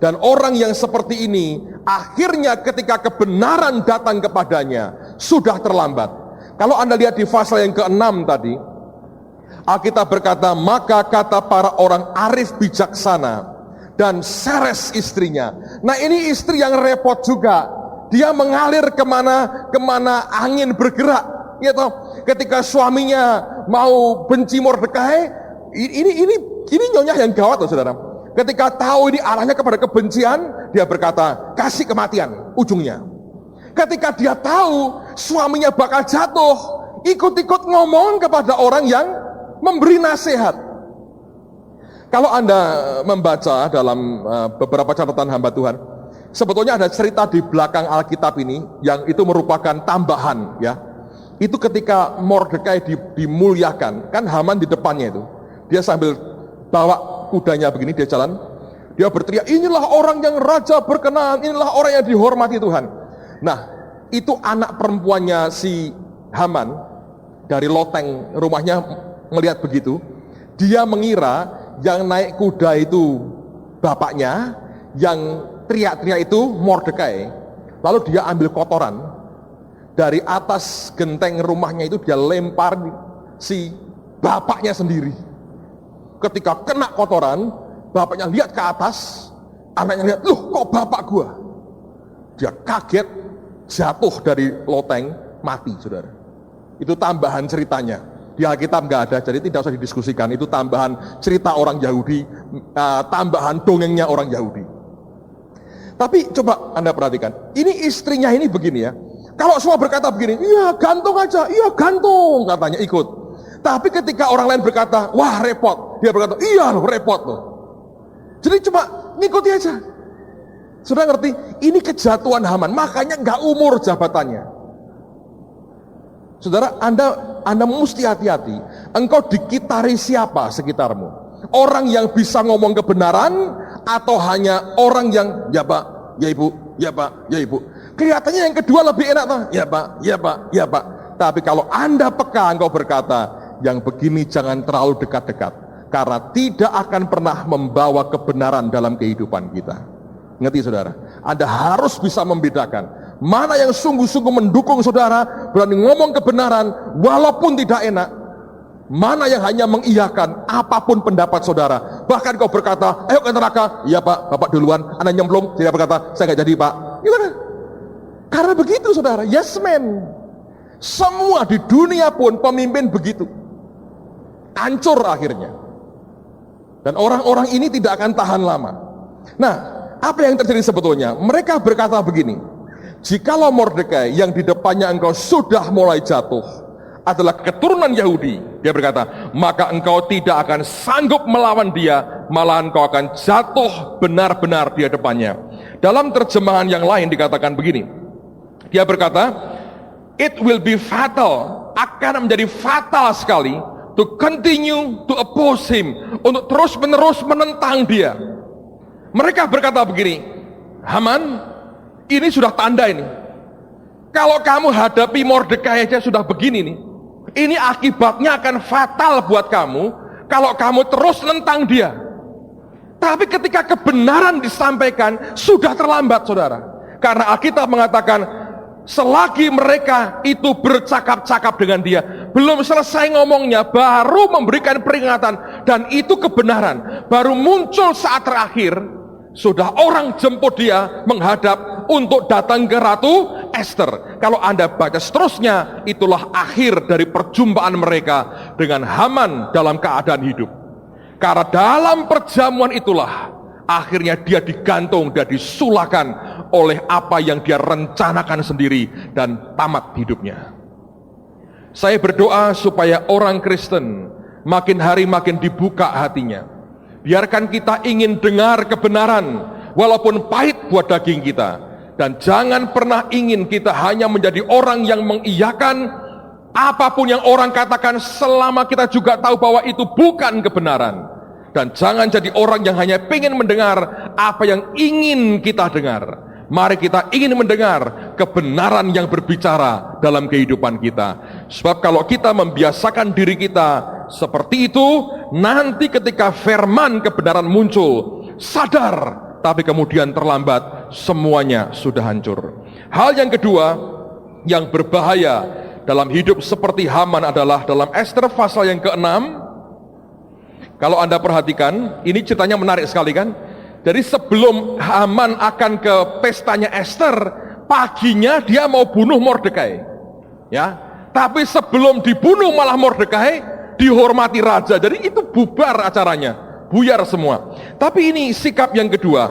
Dan orang yang seperti ini, akhirnya ketika kebenaran datang kepadanya, sudah terlambat. Kalau Anda lihat di pasal yang ke-6 tadi, Alkitab berkata, maka kata para orang arif bijaksana dan Seres istrinya. Nah ini istri yang repot juga. Dia mengalir kemana angin bergerak. Gitu. Ketika suaminya mau benci Mordekai, ini nyonya yang gawat loh saudara. Ketika tahu ini arahnya kepada kebencian, dia berkata, kasih kematian ujungnya. Ketika dia tahu suaminya bakal jatuh, ikut-ikut ngomong kepada orang yang memberi nasihat. Kalau Anda membaca dalam beberapa catatan hamba Tuhan, sebetulnya ada cerita di belakang Alkitab ini yang itu merupakan tambahan ya. Itu ketika Mordekai dimuliakan, kan Haman di depannya itu. Dia sambil bawa kudanya begini, dia jalan, dia berteriak, inilah orang yang raja berkenan, inilah orang yang dihormati Tuhan. Nah, itu anak perempuannya si Haman dari loteng rumahnya melihat begitu. Dia mengira yang naik kuda itu bapaknya, yang teriak-teriak itu Mordekai. Lalu dia ambil kotoran dari atas genteng rumahnya itu, dia lempar si bapaknya sendiri. Ketika kena kotoran, bapaknya lihat ke atas, anaknya lihat, loh kok bapak gua? Dia kaget, jatuh dari loteng, mati saudara. Itu tambahan ceritanya. Di Alkitab nggak ada, jadi tidak usah didiskusikan. Itu tambahan cerita orang Yahudi, tambahan dongengnya orang Yahudi. Tapi coba Anda perhatikan, ini istrinya ini begini ya. Kalau semua berkata begini, iya gantung aja, iya gantung, katanya ikut. Tapi ketika orang lain berkata, wah repot, dia berkata, iya loh repot loh. Jadi coba ngikuti aja. Sudah ngerti? Ini kejatuhan Haman, makanya nggak umur jabatannya. Saudara, Anda Anda mesti hati-hati. Engkau dikitari siapa sekitarmu? Orang yang bisa ngomong kebenaran atau hanya orang yang ya Pak, ya Ibu, ya Pak, ya Ibu. Kelihatannya yang kedua lebih enak toh. Ya Pak, ya Pak, ya Pak. Tapi kalau Anda peka, engkau berkata, yang begini jangan terlalu dekat-dekat, karena tidak akan pernah membawa kebenaran dalam kehidupan kita. Ngerti saudara? Anda harus bisa membedakan mana yang sungguh-sungguh mendukung saudara, berani ngomong kebenaran walaupun tidak enak, mana yang hanya mengiyakan apapun pendapat saudara. Bahkan kau berkata, ayo ke neraka, iya Pak, Bapak duluan, Anda nyemplung, dia berkata, saya nggak jadi Pak. Gimana? Karena begitu saudara, yes man. Semua di dunia pun pemimpin begitu. Hancur akhirnya. Dan orang-orang ini tidak akan tahan lama. Nah, apa yang terjadi sebetulnya? Mereka berkata begini, jikalau Mordekai yang di depannya engkau sudah mulai jatuh adalah keturunan Yahudi, dia berkata, maka engkau tidak akan sanggup melawan dia, malahan engkau akan jatuh benar-benar di hadapannya. Dalam terjemahan yang lain dikatakan begini, dia berkata, it will be fatal, akan menjadi fatal sekali, to continue to oppose him, untuk terus-menerus menentang dia. Mereka berkata begini, Haman, ini sudah tanda ini. Kalau kamu hadapi Mordekai aja sudah begini nih, ini akibatnya akan fatal buat kamu, kalau kamu terus nentang dia. Tapi ketika kebenaran disampaikan, sudah terlambat saudara. Karena Alkitab mengatakan, selagi mereka itu bercakap-cakap dengan dia, belum selesai ngomongnya, baru memberikan peringatan, dan itu kebenaran. Baru muncul saat terakhir, sudah orang jemput dia menghadap untuk datang ke Ratu Ester. Kalau Anda baca seterusnya, itulah akhir dari perjumpaan mereka dengan Haman dalam keadaan hidup. Karena dalam perjamuan itulah akhirnya dia digantung dan disulahkan oleh apa yang dia rencanakan sendiri dan tamat hidupnya. Saya berdoa supaya orang Kristen makin hari makin dibuka hatinya. Biarkan kita ingin dengar kebenaran walaupun pahit buat daging kita, dan jangan pernah ingin kita hanya menjadi orang yang mengiyakan apapun yang orang katakan selama kita juga tahu bahwa itu bukan kebenaran. Dan jangan jadi orang yang hanya ingin mendengar apa yang ingin kita dengar. Mari kita ingin mendengar kebenaran yang berbicara dalam kehidupan kita. Sebab kalau kita membiasakan diri kita seperti itu, nanti ketika firman kebenaran muncul, sadar, tapi kemudian terlambat, semuanya sudah hancur. Hal yang kedua yang berbahaya dalam hidup seperti Haman adalah dalam Ester pasal yang ke-6. Kalau Anda perhatikan, ini ceritanya menarik sekali kan? Jadi sebelum Haman akan ke pestanya Ester, paginya dia mau bunuh Mordekai. Ya, tapi sebelum dibunuh malah Mordekai dihormati raja. Jadi itu bubar acaranya, buyar semua. Tapi ini sikap yang kedua.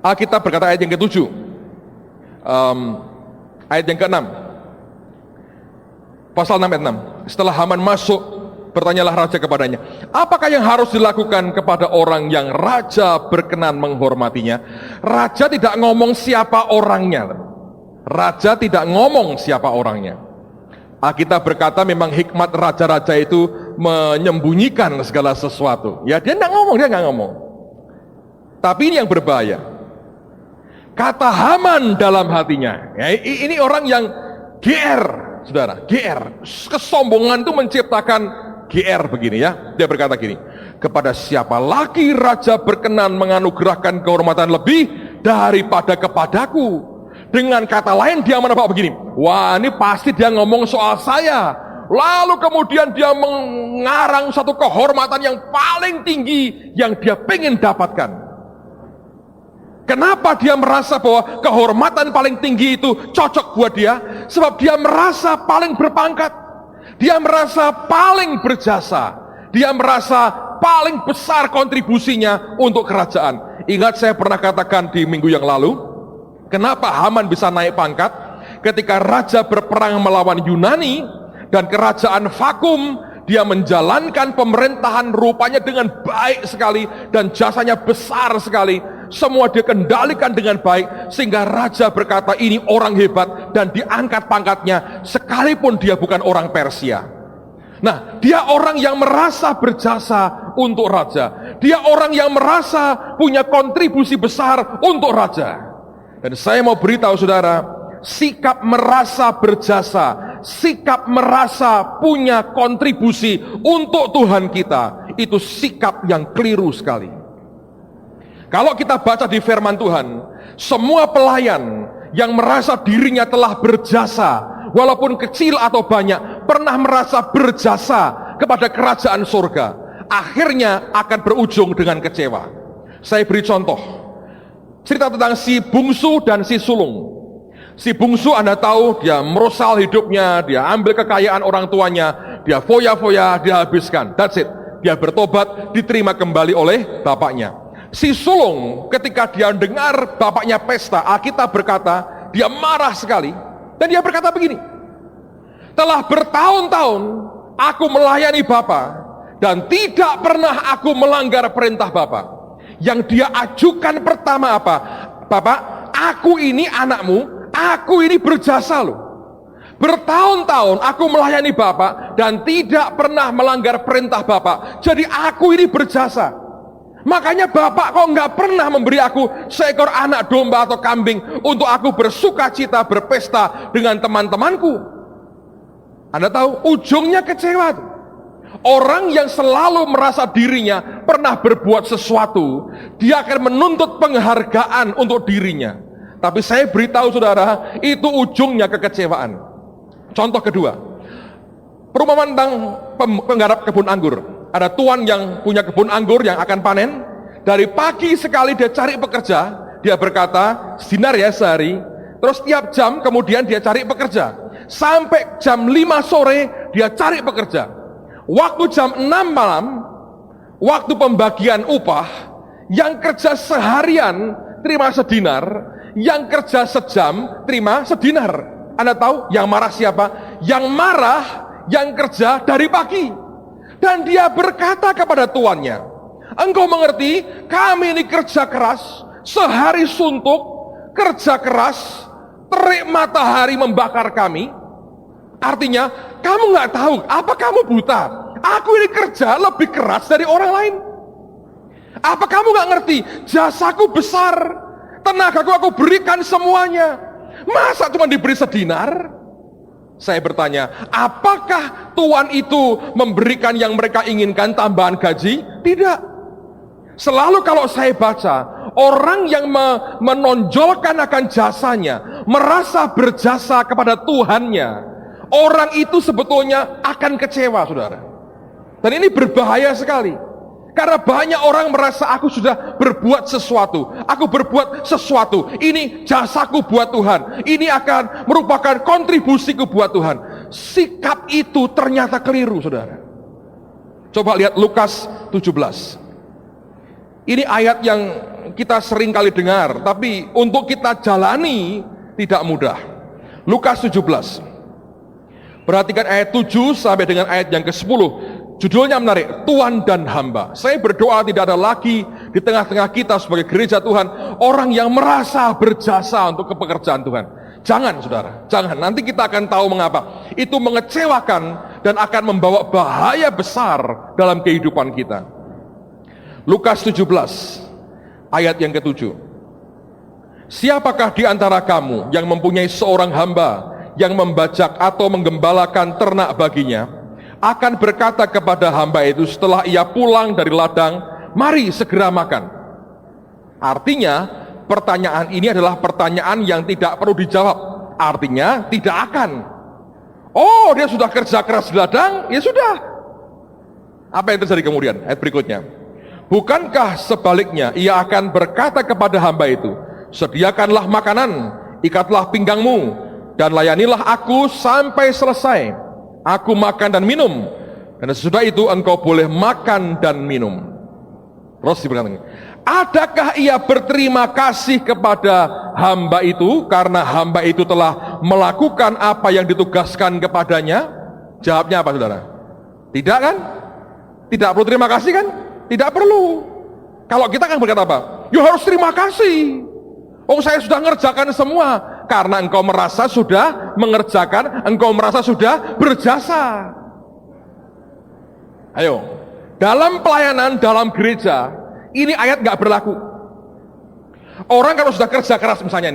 Alkitab berkata ayat yang ke-7, ayat yang ke-6, pasal 6 ayat 6. Setelah Haman masuk, bertanyalah raja kepadanya, apakah yang harus dilakukan kepada orang yang raja berkenan menghormatinya? Raja tidak ngomong siapa orangnya. Raja tidak ngomong siapa orangnya. Alkitab berkata memang hikmat raja-raja itu menyembunyikan segala sesuatu. Ya, dia nggak ngomong. Tapi ini yang berbahaya. Kata Haman dalam hatinya, ya, ini orang yang GR, saudara, GR. Kesombongan itu menciptakan GR begini ya. Dia berkata gini, kepada siapa lagi raja berkenan menganugerahkan kehormatan lebih daripada kepadaku? Dengan kata lain dia menebak begini, wah ini pasti dia ngomong soal saya. Lalu kemudian dia mengarang satu kehormatan yang paling tinggi yang dia pengen dapatkan. Kenapa dia merasa bahwa kehormatan paling tinggi itu cocok buat dia? Sebab dia merasa paling berpangkat, dia merasa paling berjasa, dia merasa paling besar kontribusinya untuk kerajaan. Ingat saya pernah katakan di minggu yang lalu, kenapa Haman bisa naik pangkat? Ketika raja berperang melawan Yunani dan kerajaan vakum, dia menjalankan pemerintahan rupanya dengan baik sekali dan jasanya besar sekali. semua dikendalikan dengan baik, sehingga raja berkata ini orang hebat dan diangkat pangkatnya sekalipun dia bukan orang Persia. Nah, dia orang yang merasa berjasa untuk raja. Dia orang yang merasa punya kontribusi besar untuk raja. Dan saya mau beritahu saudara, sikap merasa berjasa, sikap merasa punya kontribusi untuk Tuhan kita, itu sikap yang keliru sekali. Kalau kita baca di firman Tuhan, semua pelayan yang merasa dirinya telah berjasa, walaupun kecil atau banyak, pernah merasa berjasa kepada kerajaan surga, akhirnya akan berujung dengan kecewa. Saya beri contoh, cerita tentang si bungsu dan si sulung. Si bungsu Anda tahu, dia merosal hidupnya, dia ambil kekayaan orang tuanya, dia foya-foya, dia habiskan, that's it. Dia bertobat, diterima kembali oleh bapaknya. Si sulung ketika dia dengar bapaknya pesta, Alkitab berkata, dia marah sekali. Dan dia berkata begini, telah bertahun-tahun aku melayani Bapa, dan tidak pernah aku melanggar perintah Bapa. Yang dia ajukan pertama apa? Bapak, aku ini anakmu, aku ini berjasa loh. Bertahun-tahun aku melayani Bapak dan tidak pernah melanggar perintah Bapak. Jadi aku ini berjasa. Makanya Bapak kok nggak pernah memberi aku seekor anak domba atau kambing untuk aku bersuka cita berpesta dengan teman-temanku. Anda tahu, ujungnya kecewa. Orang yang selalu merasa dirinya pernah berbuat sesuatu, dia akan menuntut penghargaan untuk dirinya. Tapi saya beritahu saudara, itu ujungnya kekecewaan. Contoh kedua, perumpamaan tentang penggarap kebun anggur. Ada tuan yang punya kebun anggur yang akan panen. Dari pagi sekali dia cari pekerja. Dia berkata, dinar ya sehari. Terus tiap jam kemudian dia cari pekerja. Sampai jam 5 sore dia cari pekerja. Waktu jam 6 malam, waktu pembagian upah, yang kerja seharian terima sedinar, yang kerja sejam terima sedinar. Anda tahu yang marah siapa? Yang marah yang kerja dari pagi. Dan dia berkata kepada tuannya, engkau mengerti, kami ini kerja keras, sehari suntuk, kerja keras, terik matahari membakar kami. Artinya, kamu nggak tahu, apa kamu buta? Aku ini kerja lebih keras dari orang lain. Apa kamu nggak ngerti? Jasaku besar, tenagaku aku berikan semuanya. Masa cuma diberi sedinar? Saya bertanya, apakah tuan itu memberikan yang mereka inginkan, tambahan gaji? Tidak. Selalu kalau saya baca, orang yang menonjolkan akan jasanya, merasa berjasa kepada Tuhannya, orang itu sebetulnya akan kecewa, saudara. Dan ini berbahaya sekali. Karena banyak orang merasa aku sudah berbuat sesuatu, aku berbuat sesuatu, ini jasaku buat Tuhan, ini akan merupakan kontribusiku buat Tuhan. Sikap itu ternyata keliru, saudara. Coba lihat Lukas 17. Ini ayat yang kita sering kali dengar, tapi untuk kita jalani tidak mudah. Lukas 17. Perhatikan ayat 7 sampai dengan ayat yang ke-10. Judulnya menarik, Tuan dan Hamba. Saya berdoa tidak ada lagi di tengah-tengah kita sebagai gereja Tuhan orang yang merasa berjasa untuk pekerjaan Tuhan. Jangan, saudara, jangan. Nanti kita akan tahu mengapa. Itu mengecewakan dan akan membawa bahaya besar dalam kehidupan kita. Lukas 17 ayat yang ke-7. Siapakah di antara kamu yang mempunyai seorang hamba yang membajak atau menggembalakan ternak baginya, akan berkata kepada hamba itu setelah ia pulang dari ladang, mari segera makan. Artinya, pertanyaan ini adalah pertanyaan yang tidak perlu dijawab. Artinya, tidak akan. Oh, dia sudah kerja keras di ladang, ya sudah. Apa yang terjadi kemudian? Ayat berikutnya. Bukankah sebaliknya, ia akan berkata kepada hamba itu, sediakanlah makanan, ikatlah pinggangmu, dan layanilah aku sampai selesai. Aku makan dan minum, dan sesudah itu engkau boleh makan dan minum. Terus diberkatakan, adakah ia berterima kasih kepada hamba itu karena hamba itu telah melakukan apa yang ditugaskan kepadanya? Jawabnya apa, saudara? Tidak kan? Tidak perlu terima kasih kan? Tidak perlu. Kalau kita kan berkata apa? Ya harus terima kasih. Oh, saya sudah ngerjakan semua. Karena engkau merasa sudah mengerjakan, engkau merasa sudah berjasa. Ayo, dalam pelayanan, dalam gereja, ini ayat nggak berlaku. Orang kalau sudah kerja keras misalnya,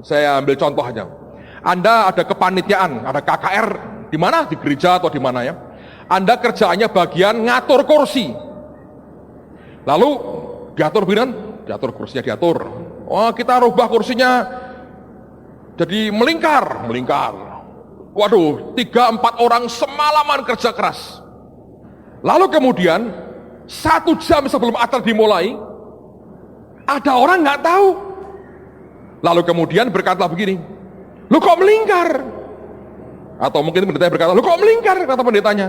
saya ambil contoh aja. Anda ada kepanitiaan, ada KKR, di mana? Di gereja atau di mana ya? Anda kerjaannya bagian ngatur kursi. Lalu diatur begini, diatur kursinya diatur. Oh, kita rubah kursinya jadi melingkar. Waduh, 3-4 orang semalaman kerja keras. Lalu kemudian 1 jam sebelum acara dimulai, ada orang nggak tahu. Lalu kemudian berkata begini, "Lu kok melingkar?" Atau mungkin pendetanya berkata, "Lu kok melingkar?" Kata pendetanya,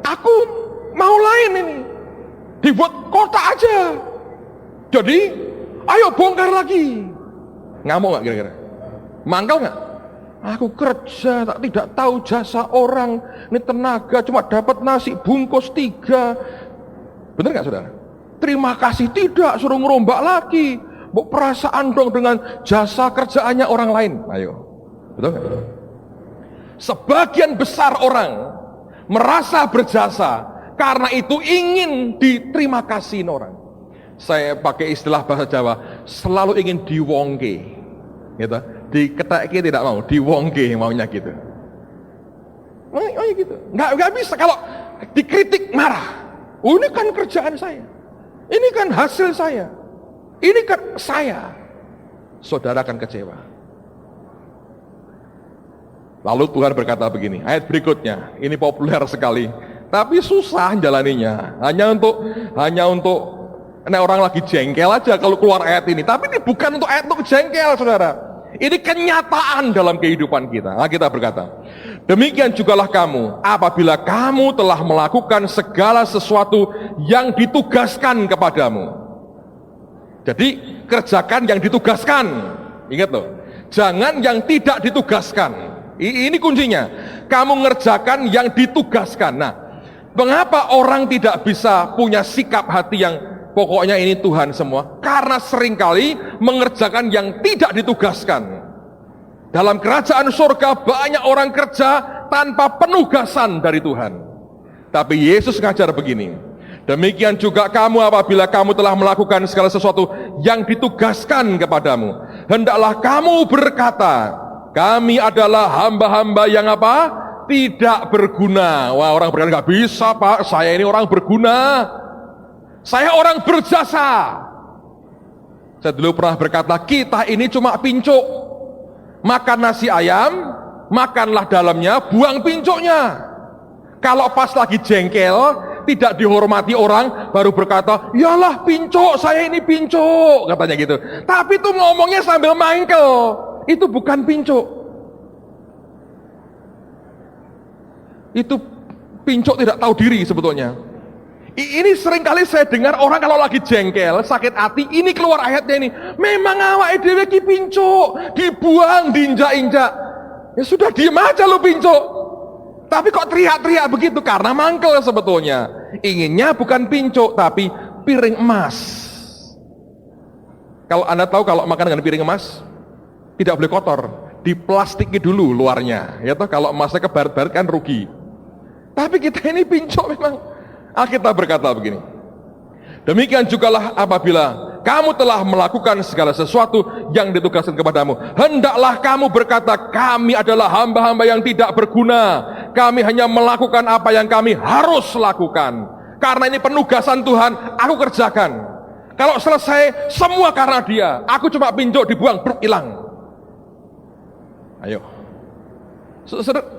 "Aku mau lain ini, dibuat kotak aja. Jadi, ayo bongkar lagi." Ngamuk nggak kira-kira? Mangkal nggak? Aku kerja, tak tidak tahu jasa orang. Ini tenaga cuma dapat nasi bungkus 3. Bener nggak saudara? Terima kasih tidak, suruh ngerombak lagi. Perasaan dong dengan jasa kerjaannya orang lain. Ayo, betul nggak? Sebagian besar orang merasa berjasa, karena itu ingin diterima kasihin orang. Saya pakai istilah bahasa Jawa, selalu ingin diwongke, gitu. Diketek tidak mau, diwongke maunya gitu. Oh gitu, nggak bisa. Kalau dikritik marah. Oh, ini kan kerjaan saya, ini kan hasil saya, ini kan saya. Saudara akan kecewa. Lalu Tuhan berkata begini, ayat berikutnya, ini populer sekali, tapi susah jalaninya. Hanya untuk orang lagi jengkel aja kalau keluar ayat ini. Tapi ini bukan untuk ayat untuk jengkel, saudara. Ini kenyataan dalam kehidupan kita. Nah, kita berkata, demikian jugalah kamu, apabila kamu telah melakukan segala sesuatu yang ditugaskan kepadamu. Jadi, kerjakan yang ditugaskan. Ingat loh, jangan yang tidak ditugaskan. Ini kuncinya. Kamu ngerjakan yang ditugaskan. Nah, mengapa orang tidak bisa punya sikap hati yang pokoknya ini Tuhan semua? Karena seringkali mengerjakan yang tidak ditugaskan. Dalam kerajaan surga banyak orang kerja tanpa penugasan dari Tuhan. Tapi Yesus ngajar begini, demikian juga kamu apabila kamu telah melakukan segala sesuatu yang ditugaskan kepadamu, hendaklah kamu berkata, kami adalah hamba-hamba yang apa? Tidak berguna. Wah, orang berkata, nggak bisa Pak, saya ini orang berguna. Saya orang berjasa. Saya dulu pernah berkata, kita ini cuma pincuk. Makan nasi ayam, makanlah dalamnya, buang pincuknya. Kalau pas lagi jengkel, tidak dihormati orang, baru berkata, yalah pincuk, saya ini pincuk, katanya gitu. Tapi itu ngomongnya sambil mangkel, itu bukan pincuk. Itu pincuk tidak tahu diri sebetulnya. Ini seringkali saya dengar orang kalau lagi jengkel, sakit hati, ini keluar ayatnya ini. Memang awake dhewe ki pincuk, dibuang, diinjak-injak. Ya sudah, diem aja lu pincuk. Tapi kok teriak-teriak begitu? Karena mangkel sebetulnya. Inginnya bukan pincuk, tapi piring emas. Kalau Anda tahu kalau makan dengan piring emas, tidak boleh kotor. Diplastiki dulu luarnya. Ya toh, kalau emasnya kebaret-baret kan rugi. Tapi kita ini pincuk memang. Alkitab berkata begini, demikian jugalah apabila kamu telah melakukan segala sesuatu yang ditugaskan kepadamu, hendaklah kamu berkata, kami adalah hamba-hamba yang tidak berguna, kami hanya melakukan apa yang kami harus lakukan, karena ini penugasan Tuhan, aku kerjakan. Kalau selesai, semua karena dia, aku cuma pincuk, dibuang, hilang. Ayo,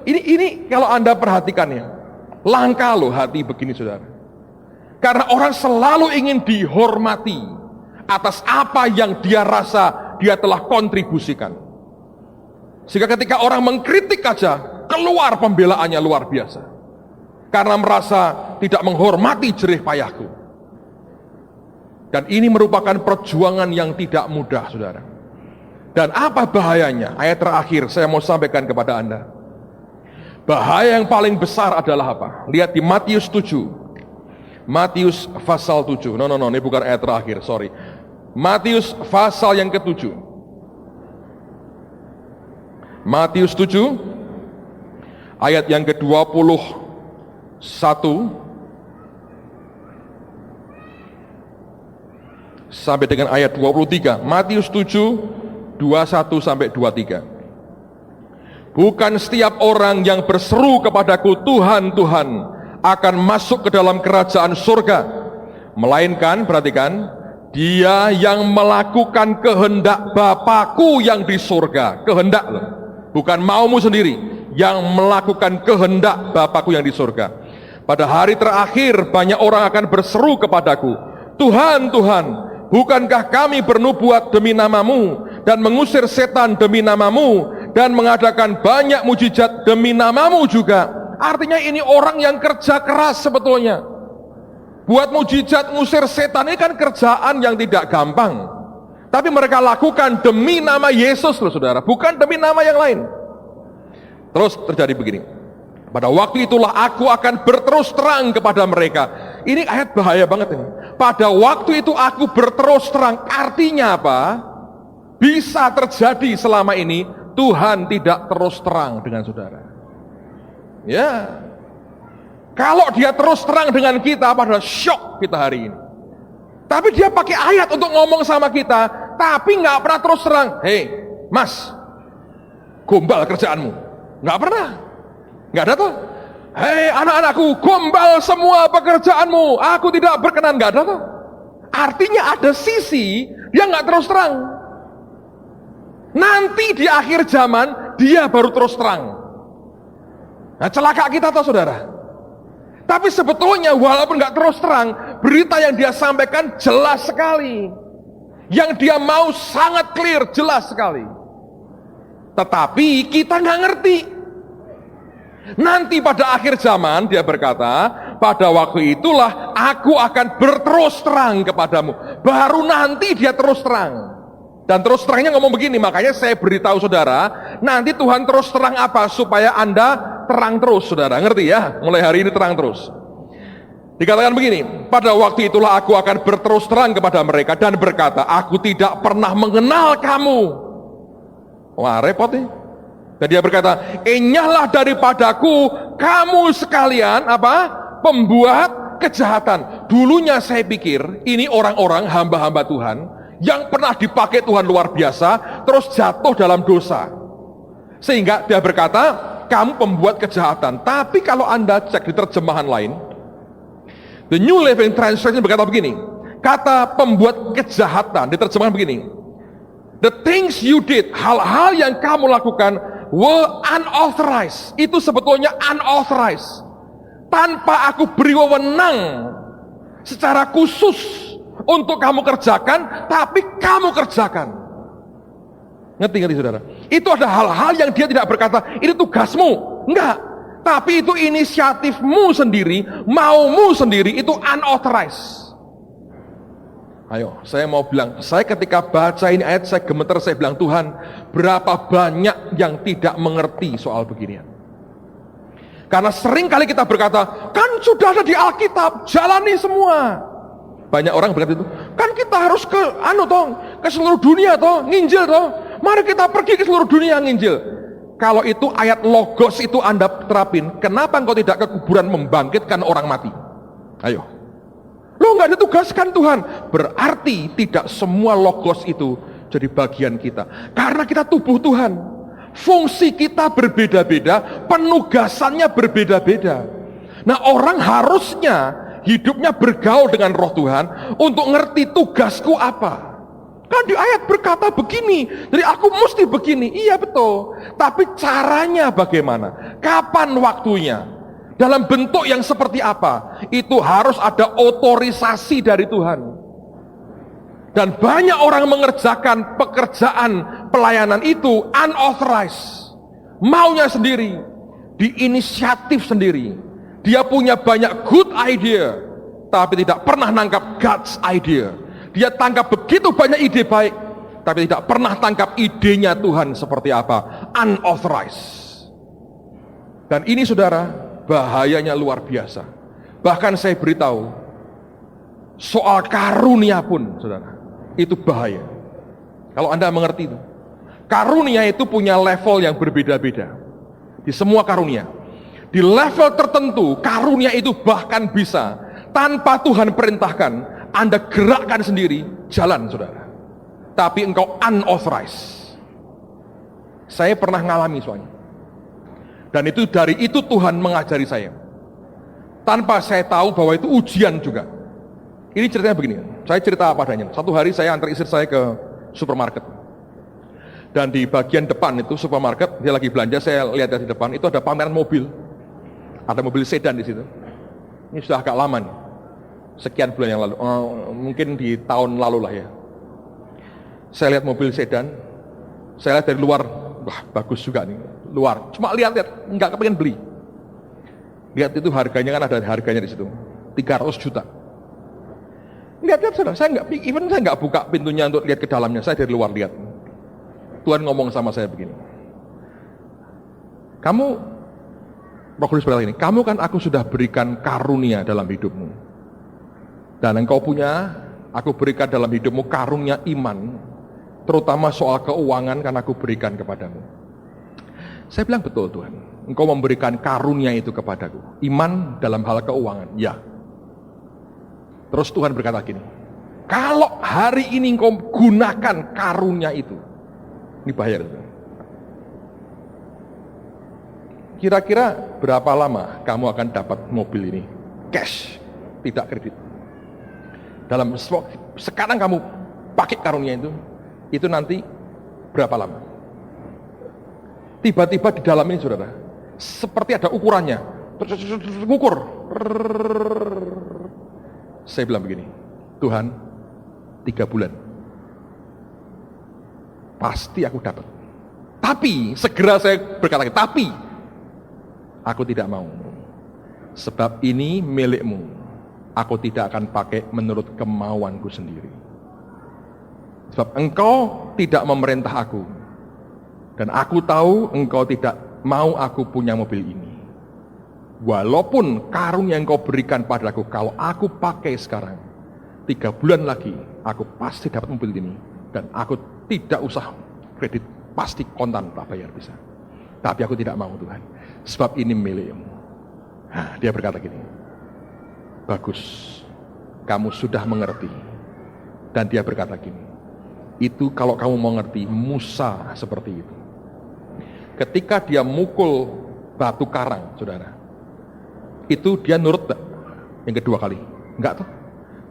ini kalau Anda perhatikan ya, langka loh hati begini saudara. Karena orang selalu ingin dihormati atas apa yang dia rasa dia telah kontribusikan. Sehingga ketika orang mengkritik aja, keluar pembelaannya luar biasa. Karena merasa tidak menghormati jerih payahku. Dan ini merupakan perjuangan yang tidak mudah saudara. Dan apa bahayanya? Ayat terakhir saya mau sampaikan kepada Anda. Bahaya yang paling besar adalah apa? Lihat di Matius 7. Matius pasal 7. No, ini bukan ayat terakhir, sorry. Matius pasal yang ke-7. Matius 7 ayat yang ke-21 sampai dengan ayat 23. Matius 7 21 sampai 23. Bukan setiap orang yang berseru kepadaku Tuhan, Tuhan akan masuk ke dalam kerajaan surga, melainkan, perhatikan, dia yang melakukan kehendak Bapakku yang di surga. Kehendak loh, bukan maumu sendiri, yang melakukan kehendak Bapakku yang di surga. Pada hari terakhir banyak orang akan berseru kepadaku, Tuhan, Tuhan, bukankah kami bernubuat demi namamu dan mengusir setan demi namamu dan mengadakan banyak mujizat demi namamu juga? Artinya ini orang yang kerja keras sebetulnya. Buat mujizat ngusir setan ini kan kerjaan yang tidak gampang. Tapi mereka lakukan demi nama Yesus loh saudara, bukan demi nama yang lain. Terus terjadi begini. Pada waktu itulah aku akan berterus terang kepada mereka. Ini ayat bahaya banget ini. Pada waktu itu aku berterus terang. Artinya apa? Bisa terjadi selama ini Tuhan tidak terus terang dengan saudara. Ya. Kalau dia terus terang dengan kita, padahal syok kita hari ini. Tapi dia pakai ayat untuk ngomong sama kita, tapi nggak pernah terus terang. Hei, Mas, gombal kerjaanmu. Nggak pernah. Nggak ada tuh. Hei anak-anakku, gombal semua pekerjaanmu. Aku tidak berkenan. Nggak ada tuh. Artinya ada sisi dia nggak terus terang. Nanti di akhir zaman dia baru terus terang. Nah celaka kita tuh saudara. Tapi sebetulnya walaupun nggak terus terang, berita yang dia sampaikan jelas sekali. Yang dia mau sangat clear, jelas sekali. Tetapi kita nggak ngerti. Nanti pada akhir zaman dia berkata, pada waktu itulah aku akan berterus terang kepadamu. Baru nanti dia terus terang. Dan terus terangnya ngomong begini, makanya saya beritahu saudara, nanti Tuhan terus terang apa? Supaya Anda terang terus saudara, ngerti ya? Mulai hari ini terang terus. Dikatakan begini, pada waktu itulah aku akan berterus terang kepada mereka dan berkata, aku tidak pernah mengenal kamu. Wah repot nih. Dan dia berkata, enyahlah daripadaku kamu sekalian apa? Pembuat kejahatan. Dulunya saya pikir ini orang-orang hamba-hamba Tuhan yang pernah dipakai Tuhan luar biasa, terus jatuh dalam dosa. Sehingga dia berkata, kamu pembuat kejahatan. Tapi kalau Anda cek di terjemahan lain, The New Living Translation berkata begini, kata pembuat kejahatan, di terjemahan begini, the things you did, hal-hal yang kamu lakukan, were unauthorized. Itu sebetulnya unauthorized. Tanpa aku beri wewenang secara khusus untuk kamu kerjakan, tapi kamu kerjakan. Ngerti saudara? Itu ada hal-hal yang dia tidak berkata, ini tugasmu. Enggak. Tapi itu inisiatifmu sendiri, maumu sendiri, itu unauthorized. Ayo, saya mau bilang, saya ketika baca ini ayat, saya gemeter, saya bilang, Tuhan, berapa banyak yang tidak mengerti soal beginian. Karena sering kali kita berkata, kan sudah ada di Alkitab, jalani semua. Banyak orang berkata itu, kan kita harus ke ke seluruh dunia nginjil Mari kita pergi ke seluruh dunia nginjil. Kalau itu ayat logos itu Anda terapin, kenapa engkau tidak ke kuburan membangkitkan orang mati? Ayo. Lo nggak ditugaskan Tuhan. Berarti tidak semua logos itu jadi bagian kita. Karena kita tubuh Tuhan. Fungsi kita berbeda-beda, penugasannya berbeda-beda. Nah orang harusnya hidupnya bergaul dengan roh Tuhan untuk ngerti tugasku apa. Kan di ayat berkata begini, jadi aku mesti begini. Iya betul, tapi caranya bagaimana? Kapan waktunya? Dalam bentuk yang seperti apa? Itu harus ada otorisasi dari Tuhan. Dan banyak orang mengerjakan pekerjaan pelayanan itu unauthorized, maunya sendiri, diinisiatif sendiri. Dia punya banyak good idea, tapi tidak pernah nangkap God's idea. Dia tangkap begitu banyak ide baik, tapi tidak pernah tangkap idenya Tuhan seperti apa. Unauthorized. Dan ini saudara, bahayanya luar biasa. Bahkan saya beritahu, soal karunia pun saudara, itu bahaya. Kalau Anda mengerti itu. Karunia itu punya level yang berbeda-beda. Di semua karunia. Di level tertentu, karunia itu bahkan bisa tanpa Tuhan perintahkan, Anda gerakkan sendiri, jalan saudara. Tapi engkau unauthorized. Saya pernah ngalami soalnya. Dan itu dari itu Tuhan mengajari saya. Tanpa saya tahu bahwa itu ujian juga. Ini ceritanya begini, saya cerita apa adanya. Satu hari saya antar istri saya ke supermarket. Dan di bagian depan itu supermarket, dia lagi belanja, saya lihat dari depan, itu ada pameran mobil. Ada mobil sedan di situ. Ini sudah agak lama nih. Sekian bulan yang lalu, mungkin di tahun lalu lah ya. Saya lihat mobil sedan, saya lihat dari luar, wah bagus juga nih, luar. Cuma lihat-lihat, nggak kepengen beli. Lihat itu harganya kan ada harganya di situ, 300 juta. Lihat-lihat saudara, saya nggak buka pintunya untuk lihat ke dalamnya, saya dari luar lihat. Tuhan ngomong sama saya begini, kamu, Roh Kudus berkata ini, kamu kan aku sudah berikan karunia dalam hidupmu, dan engkau punya, aku berikan dalam hidupmu karunia iman, terutama soal keuangan kan aku berikan kepadamu. Saya bilang betul Tuhan, engkau memberikan karunia itu kepadaku, iman dalam hal keuangan, ya. Terus Tuhan berkata gini, kalau hari ini engkau gunakan karunia itu, ini bahaya. Kira-kira berapa lama kamu akan dapat mobil ini? Cash, tidak kredit. Dalam sekarang kamu pakai karunia itu nanti berapa lama? Tiba-tiba di dalam ini saudara, seperti ada ukurannya, ngukur. Saya bilang begini, Tuhan, 3 bulan, pasti aku dapat. Tapi, segera saya berkata, tapi, aku tidak mau. Sebab ini milikmu, aku tidak akan pakai menurut kemauanku sendiri. Sebab engkau tidak memerintah aku, dan aku tahu engkau tidak mau aku punya mobil ini. Walaupun karunia yang engkau berikan padaku, kalau aku pakai sekarang, 3 bulan lagi, aku pasti dapat mobil ini. Dan aku tidak usah kredit, pasti kontan tak bayar bisa. Tapi aku tidak mau Tuhan, sebab ini milikmu. Nah, dia berkata gini, bagus, kamu sudah mengerti. Dan dia berkata gini, itu kalau kamu mengerti, Musa seperti itu. Ketika dia mukul batu karang, saudara, itu dia nurut tak? Yang kedua kali, enggak tuh.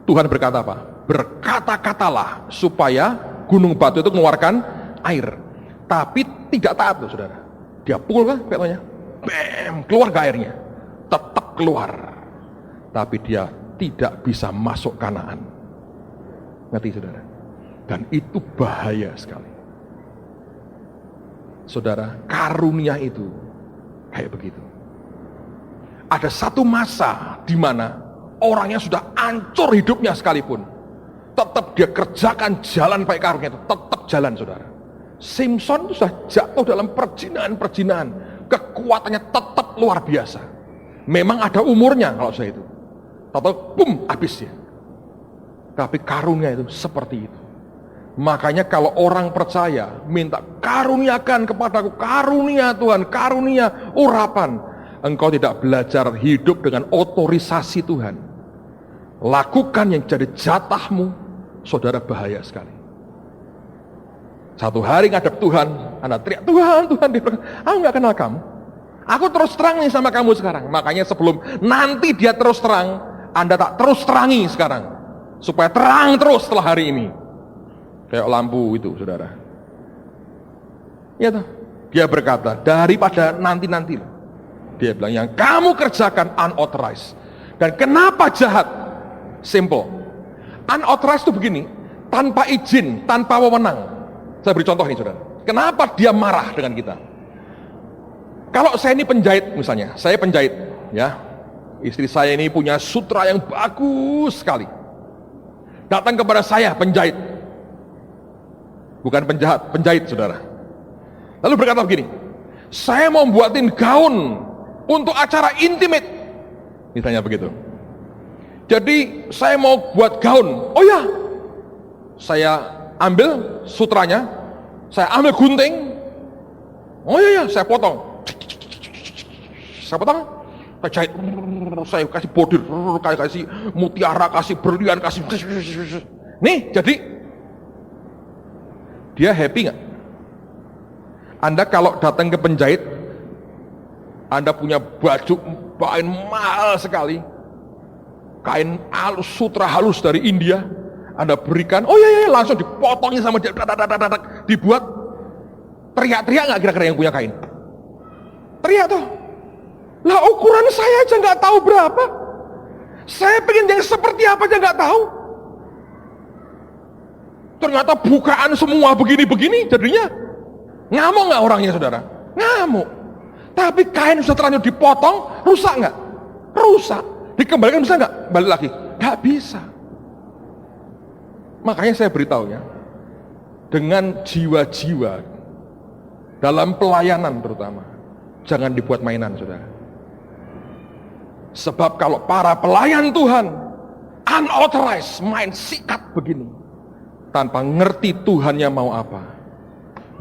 Tuhan berkata apa? Berkata-katalah supaya gunung batu itu mengeluarkan air. Tapi tidak taat tuh saudara. Dia pukul kan katanya, bam, keluar ke airnya. Tetap keluar. Tapi dia tidak bisa masuk Kanaan. Ngerti saudara? Dan itu bahaya sekali. Saudara, karunia itu kayak begitu. Ada satu masa di mana orangnya sudah hancur hidupnya sekalipun, tetap dia kerjakan jalan baik karunia itu, tetap jalan saudara. Simpson itu sudah jatuh dalam perjinahan-perjinahan, kekuatannya tetap luar biasa. Memang ada umurnya kalau saya itu, atau bum habis ya. Tapi karunia itu seperti itu. Makanya kalau orang percaya minta karuniakan kepadaku, karunia Tuhan, karunia urapan. Engkau tidak belajar hidup dengan otorisasi Tuhan. Lakukan yang jadi jatahmu, saudara, bahaya sekali. Satu hari ngadep Tuhan, Anda teriak, Tuhan, Tuhan, dia berkata, aku gak kenal kamu. Aku terus terang nih sama kamu sekarang. Makanya sebelum nanti dia terus terang, Anda tak terus terangi sekarang. Supaya terang terus setelah hari ini. Kayak lampu itu, saudara. Ya toh, dia berkata, daripada nanti-nanti. Dia bilang, yang kamu kerjakan unauthorized. Dan kenapa jahat? Simple. Unauthorized itu begini, tanpa izin, tanpa wewenang. Saya beri contoh ini, saudara. Kenapa dia marah dengan kita? Kalau saya ini penjahit misalnya, saya penjahit, ya. Istri saya ini punya sutra yang bagus sekali. Datang kepada saya, penjahit. Bukan penjahat, penjahit, saudara. Lalu berkata begini, saya mau buatin gaun untuk acara intimate, misalnya begitu. Jadi saya mau buat gaun. Oh ya, Saya ambil sutranya, saya ambil gunting, oh iya, saya potong, saya jahit, saya kasih bordir, kasih mutiara, kasih berlian, kasih, nih jadi, dia happy nggak? Anda kalau datang ke penjahit, Anda punya baju kain mahal sekali, kain halus, sutra halus dari India, Anda berikan, oh iya, langsung dipotongin sama dia, dibuat, teriak-teriak nggak kira-kira yang punya kain? Teriak tuh. Lah ukuran saya aja nggak tahu berapa, saya pengen yang seperti apa aja nggak tahu. Ternyata bukaan semua begini-begini, jadinya ngamuk nggak orangnya saudara? Ngamuk. Tapi kain sudah terlanjur dipotong, rusak nggak? Rusak. Dikembalikan bisa nggak? Balik lagi? Nggak bisa. Makanya saya beritahu ya, dengan jiwa-jiwa dalam pelayanan terutama, jangan dibuat mainan saudara. Sebab kalau para pelayan Tuhan unauthorized main sikat begini, tanpa ngerti Tuhannya mau apa,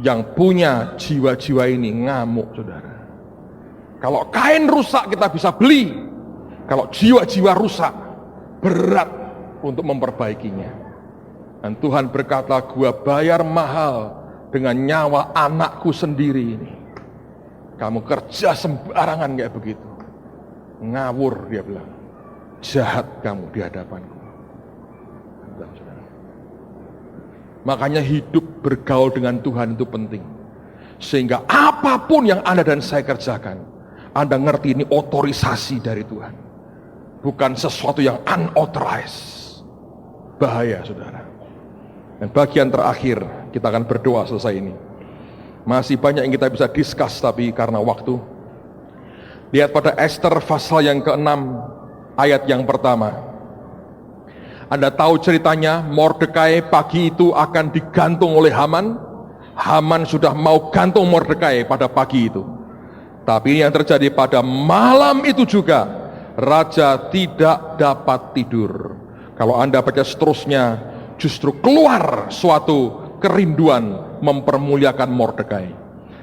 yang punya jiwa-jiwa ini ngamuk saudara. Kalau kain rusak kita bisa beli, kalau jiwa-jiwa rusak berat untuk memperbaikinya. Dan Tuhan berkata, gua bayar mahal dengan nyawa anakku sendiri ini. Kamu kerja sembarangan kayak begitu, ngawur, dia bilang, jahat kamu di hadapanku. Makanya hidup bergaul dengan Tuhan itu penting, sehingga apapun yang Anda dan saya kerjakan, Anda ngerti ini otorisasi dari Tuhan, bukan sesuatu yang unauthorized. Bahaya saudara. Dan bagian terakhir, kita akan berdoa selesai ini. Masih banyak yang kita bisa discuss, tapi karena waktu, lihat pada Esther pasal yang ke-6 ayat yang pertama. Anda tahu ceritanya, Mordekai pagi itu akan digantung oleh Haman. Haman sudah mau gantung Mordekai pada pagi itu. Tapi yang terjadi pada malam itu juga, raja tidak dapat tidur. Kalau Anda baca seterusnya, justru keluar suatu kerinduan mempermuliakan Mordekai.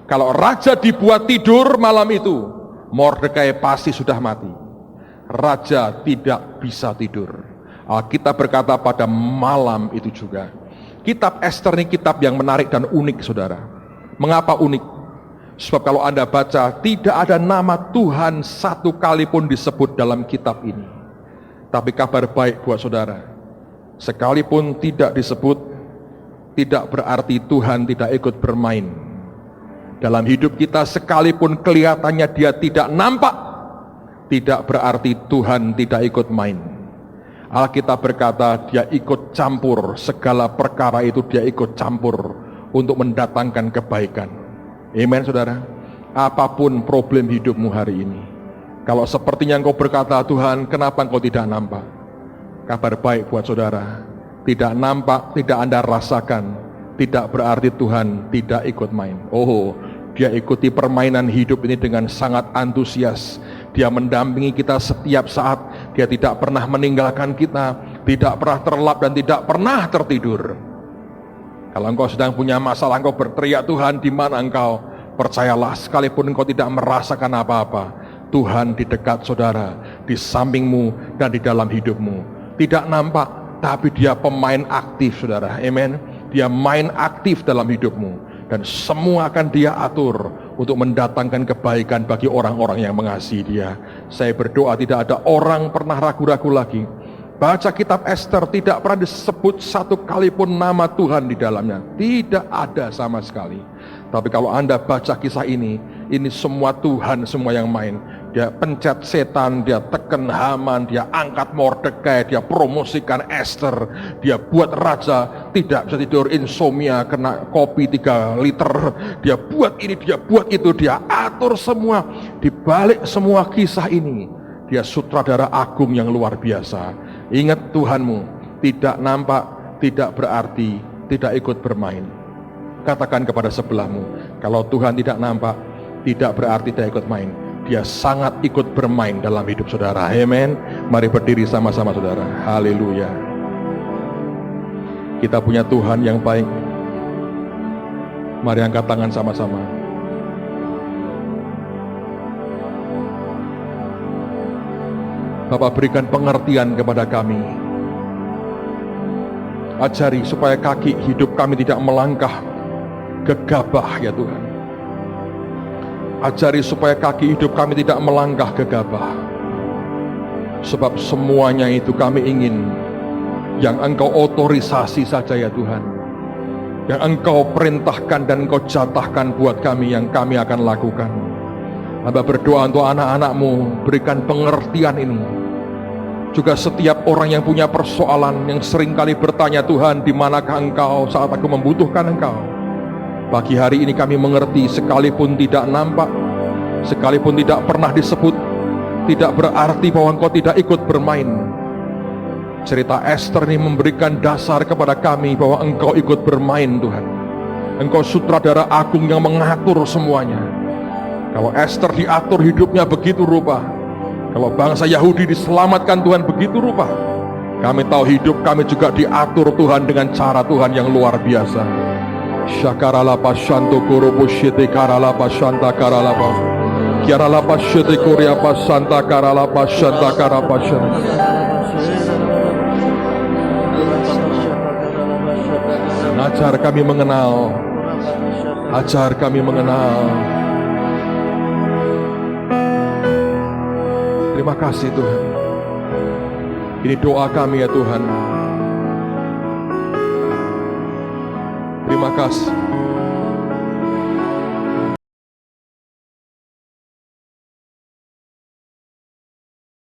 Kalau raja dibuat tidur malam itu, Mordekai pasti sudah mati. Raja tidak bisa tidur. Alkitab berkata pada malam itu juga. Kitab Esther ini kitab yang menarik dan unik saudara. Mengapa unik? Sebab kalau Anda baca, tidak ada nama Tuhan satu kali pun disebut dalam kitab ini. Tapi kabar baik buat saudara, sekalipun tidak disebut, tidak berarti Tuhan tidak ikut bermain. Dalam hidup kita sekalipun kelihatannya dia tidak nampak, tidak berarti Tuhan tidak ikut main. Alkitab berkata dia ikut campur, segala perkara itu dia ikut campur untuk mendatangkan kebaikan. Amen saudara. Apapun problem hidupmu hari ini, kalau sepertinya engkau berkata, Tuhan kenapa engkau tidak nampak? Kabar baik buat saudara, tidak nampak, tidak Anda rasakan, tidak berarti Tuhan tidak ikut main. Oh, dia ikuti permainan hidup ini dengan sangat antusias. Dia mendampingi kita setiap saat. Dia tidak pernah meninggalkan kita, tidak pernah terlelap dan tidak pernah tertidur. Kalau engkau sedang punya masalah, engkau berteriak, Tuhan di mana engkau? Percayalah, sekalipun engkau tidak merasakan apa-apa, Tuhan di dekat saudara, di sampingmu dan di dalam hidupmu. Tidak nampak, tapi dia pemain aktif saudara. Amen. Dia main aktif dalam hidupmu, dan semua akan dia atur untuk mendatangkan kebaikan bagi orang-orang yang mengasihi dia. Saya berdoa tidak ada orang pernah ragu-ragu lagi. Baca kitab Esther, tidak pernah disebut satu kali pun nama Tuhan di dalamnya. Tidak ada sama sekali. Tapi kalau Anda baca kisah ini semua Tuhan, semua yang main. Dia pencet setan, dia tekan Haman, dia angkat Mordekai, dia promosikan Esther, dia buat raja tidak bisa tidur, insomnia, kena kopi 3 liter, dia buat ini, dia buat itu, dia atur semua. Di balik semua kisah ini, dia sutradara agung yang luar biasa. Ingat Tuhanmu, tidak nampak, tidak berarti tidak ikut bermain. Katakan kepada sebelahmu, kalau Tuhan tidak nampak, tidak berarti tidak ikut main. Dia sangat ikut bermain dalam hidup saudara. Amen. Mari berdiri sama-sama saudara. Haleluya. Kita punya Tuhan yang baik. Mari angkat tangan sama-sama. Bapak, berikan pengertian kepada kami. Ajari supaya kaki hidup kami tidak melangkah gegabah ya Tuhan. Ajari supaya kaki hidup kami tidak melangkah gegabah. Sebab semuanya itu kami ingin yang Engkau otorisasi saja ya Tuhan, yang Engkau perintahkan dan Engkau jatahkan buat kami, yang kami akan lakukan. Hamba berdoa untuk anak-anak-Mu, berikan pengertian ini. Juga setiap orang yang punya persoalan, yang seringkali bertanya, Tuhan, di manakah Engkau saat aku membutuhkan Engkau? Pagi hari ini kami mengerti, sekalipun tidak nampak, sekalipun tidak pernah disebut, tidak berarti bahwa Engkau tidak ikut bermain. Cerita Esther ini memberikan dasar kepada kami bahwa Engkau ikut bermain Tuhan. Engkau sutradara agung yang mengatur semuanya. Kalau Esther diatur hidupnya begitu rupa, kalau bangsa Yahudi diselamatkan Tuhan begitu rupa, kami tahu hidup kami juga diatur Tuhan dengan cara Tuhan yang luar biasa. Syakaralapa shanto kurubu syete karalapa shanta karalapa kiaralapa syete kuriapa santa karalapa shanta karapa shanta. Ajar kami mengenal, ajar kami mengenal. Terima kasih Tuhan. Ini doa kami ya Tuhan. Terima kasih.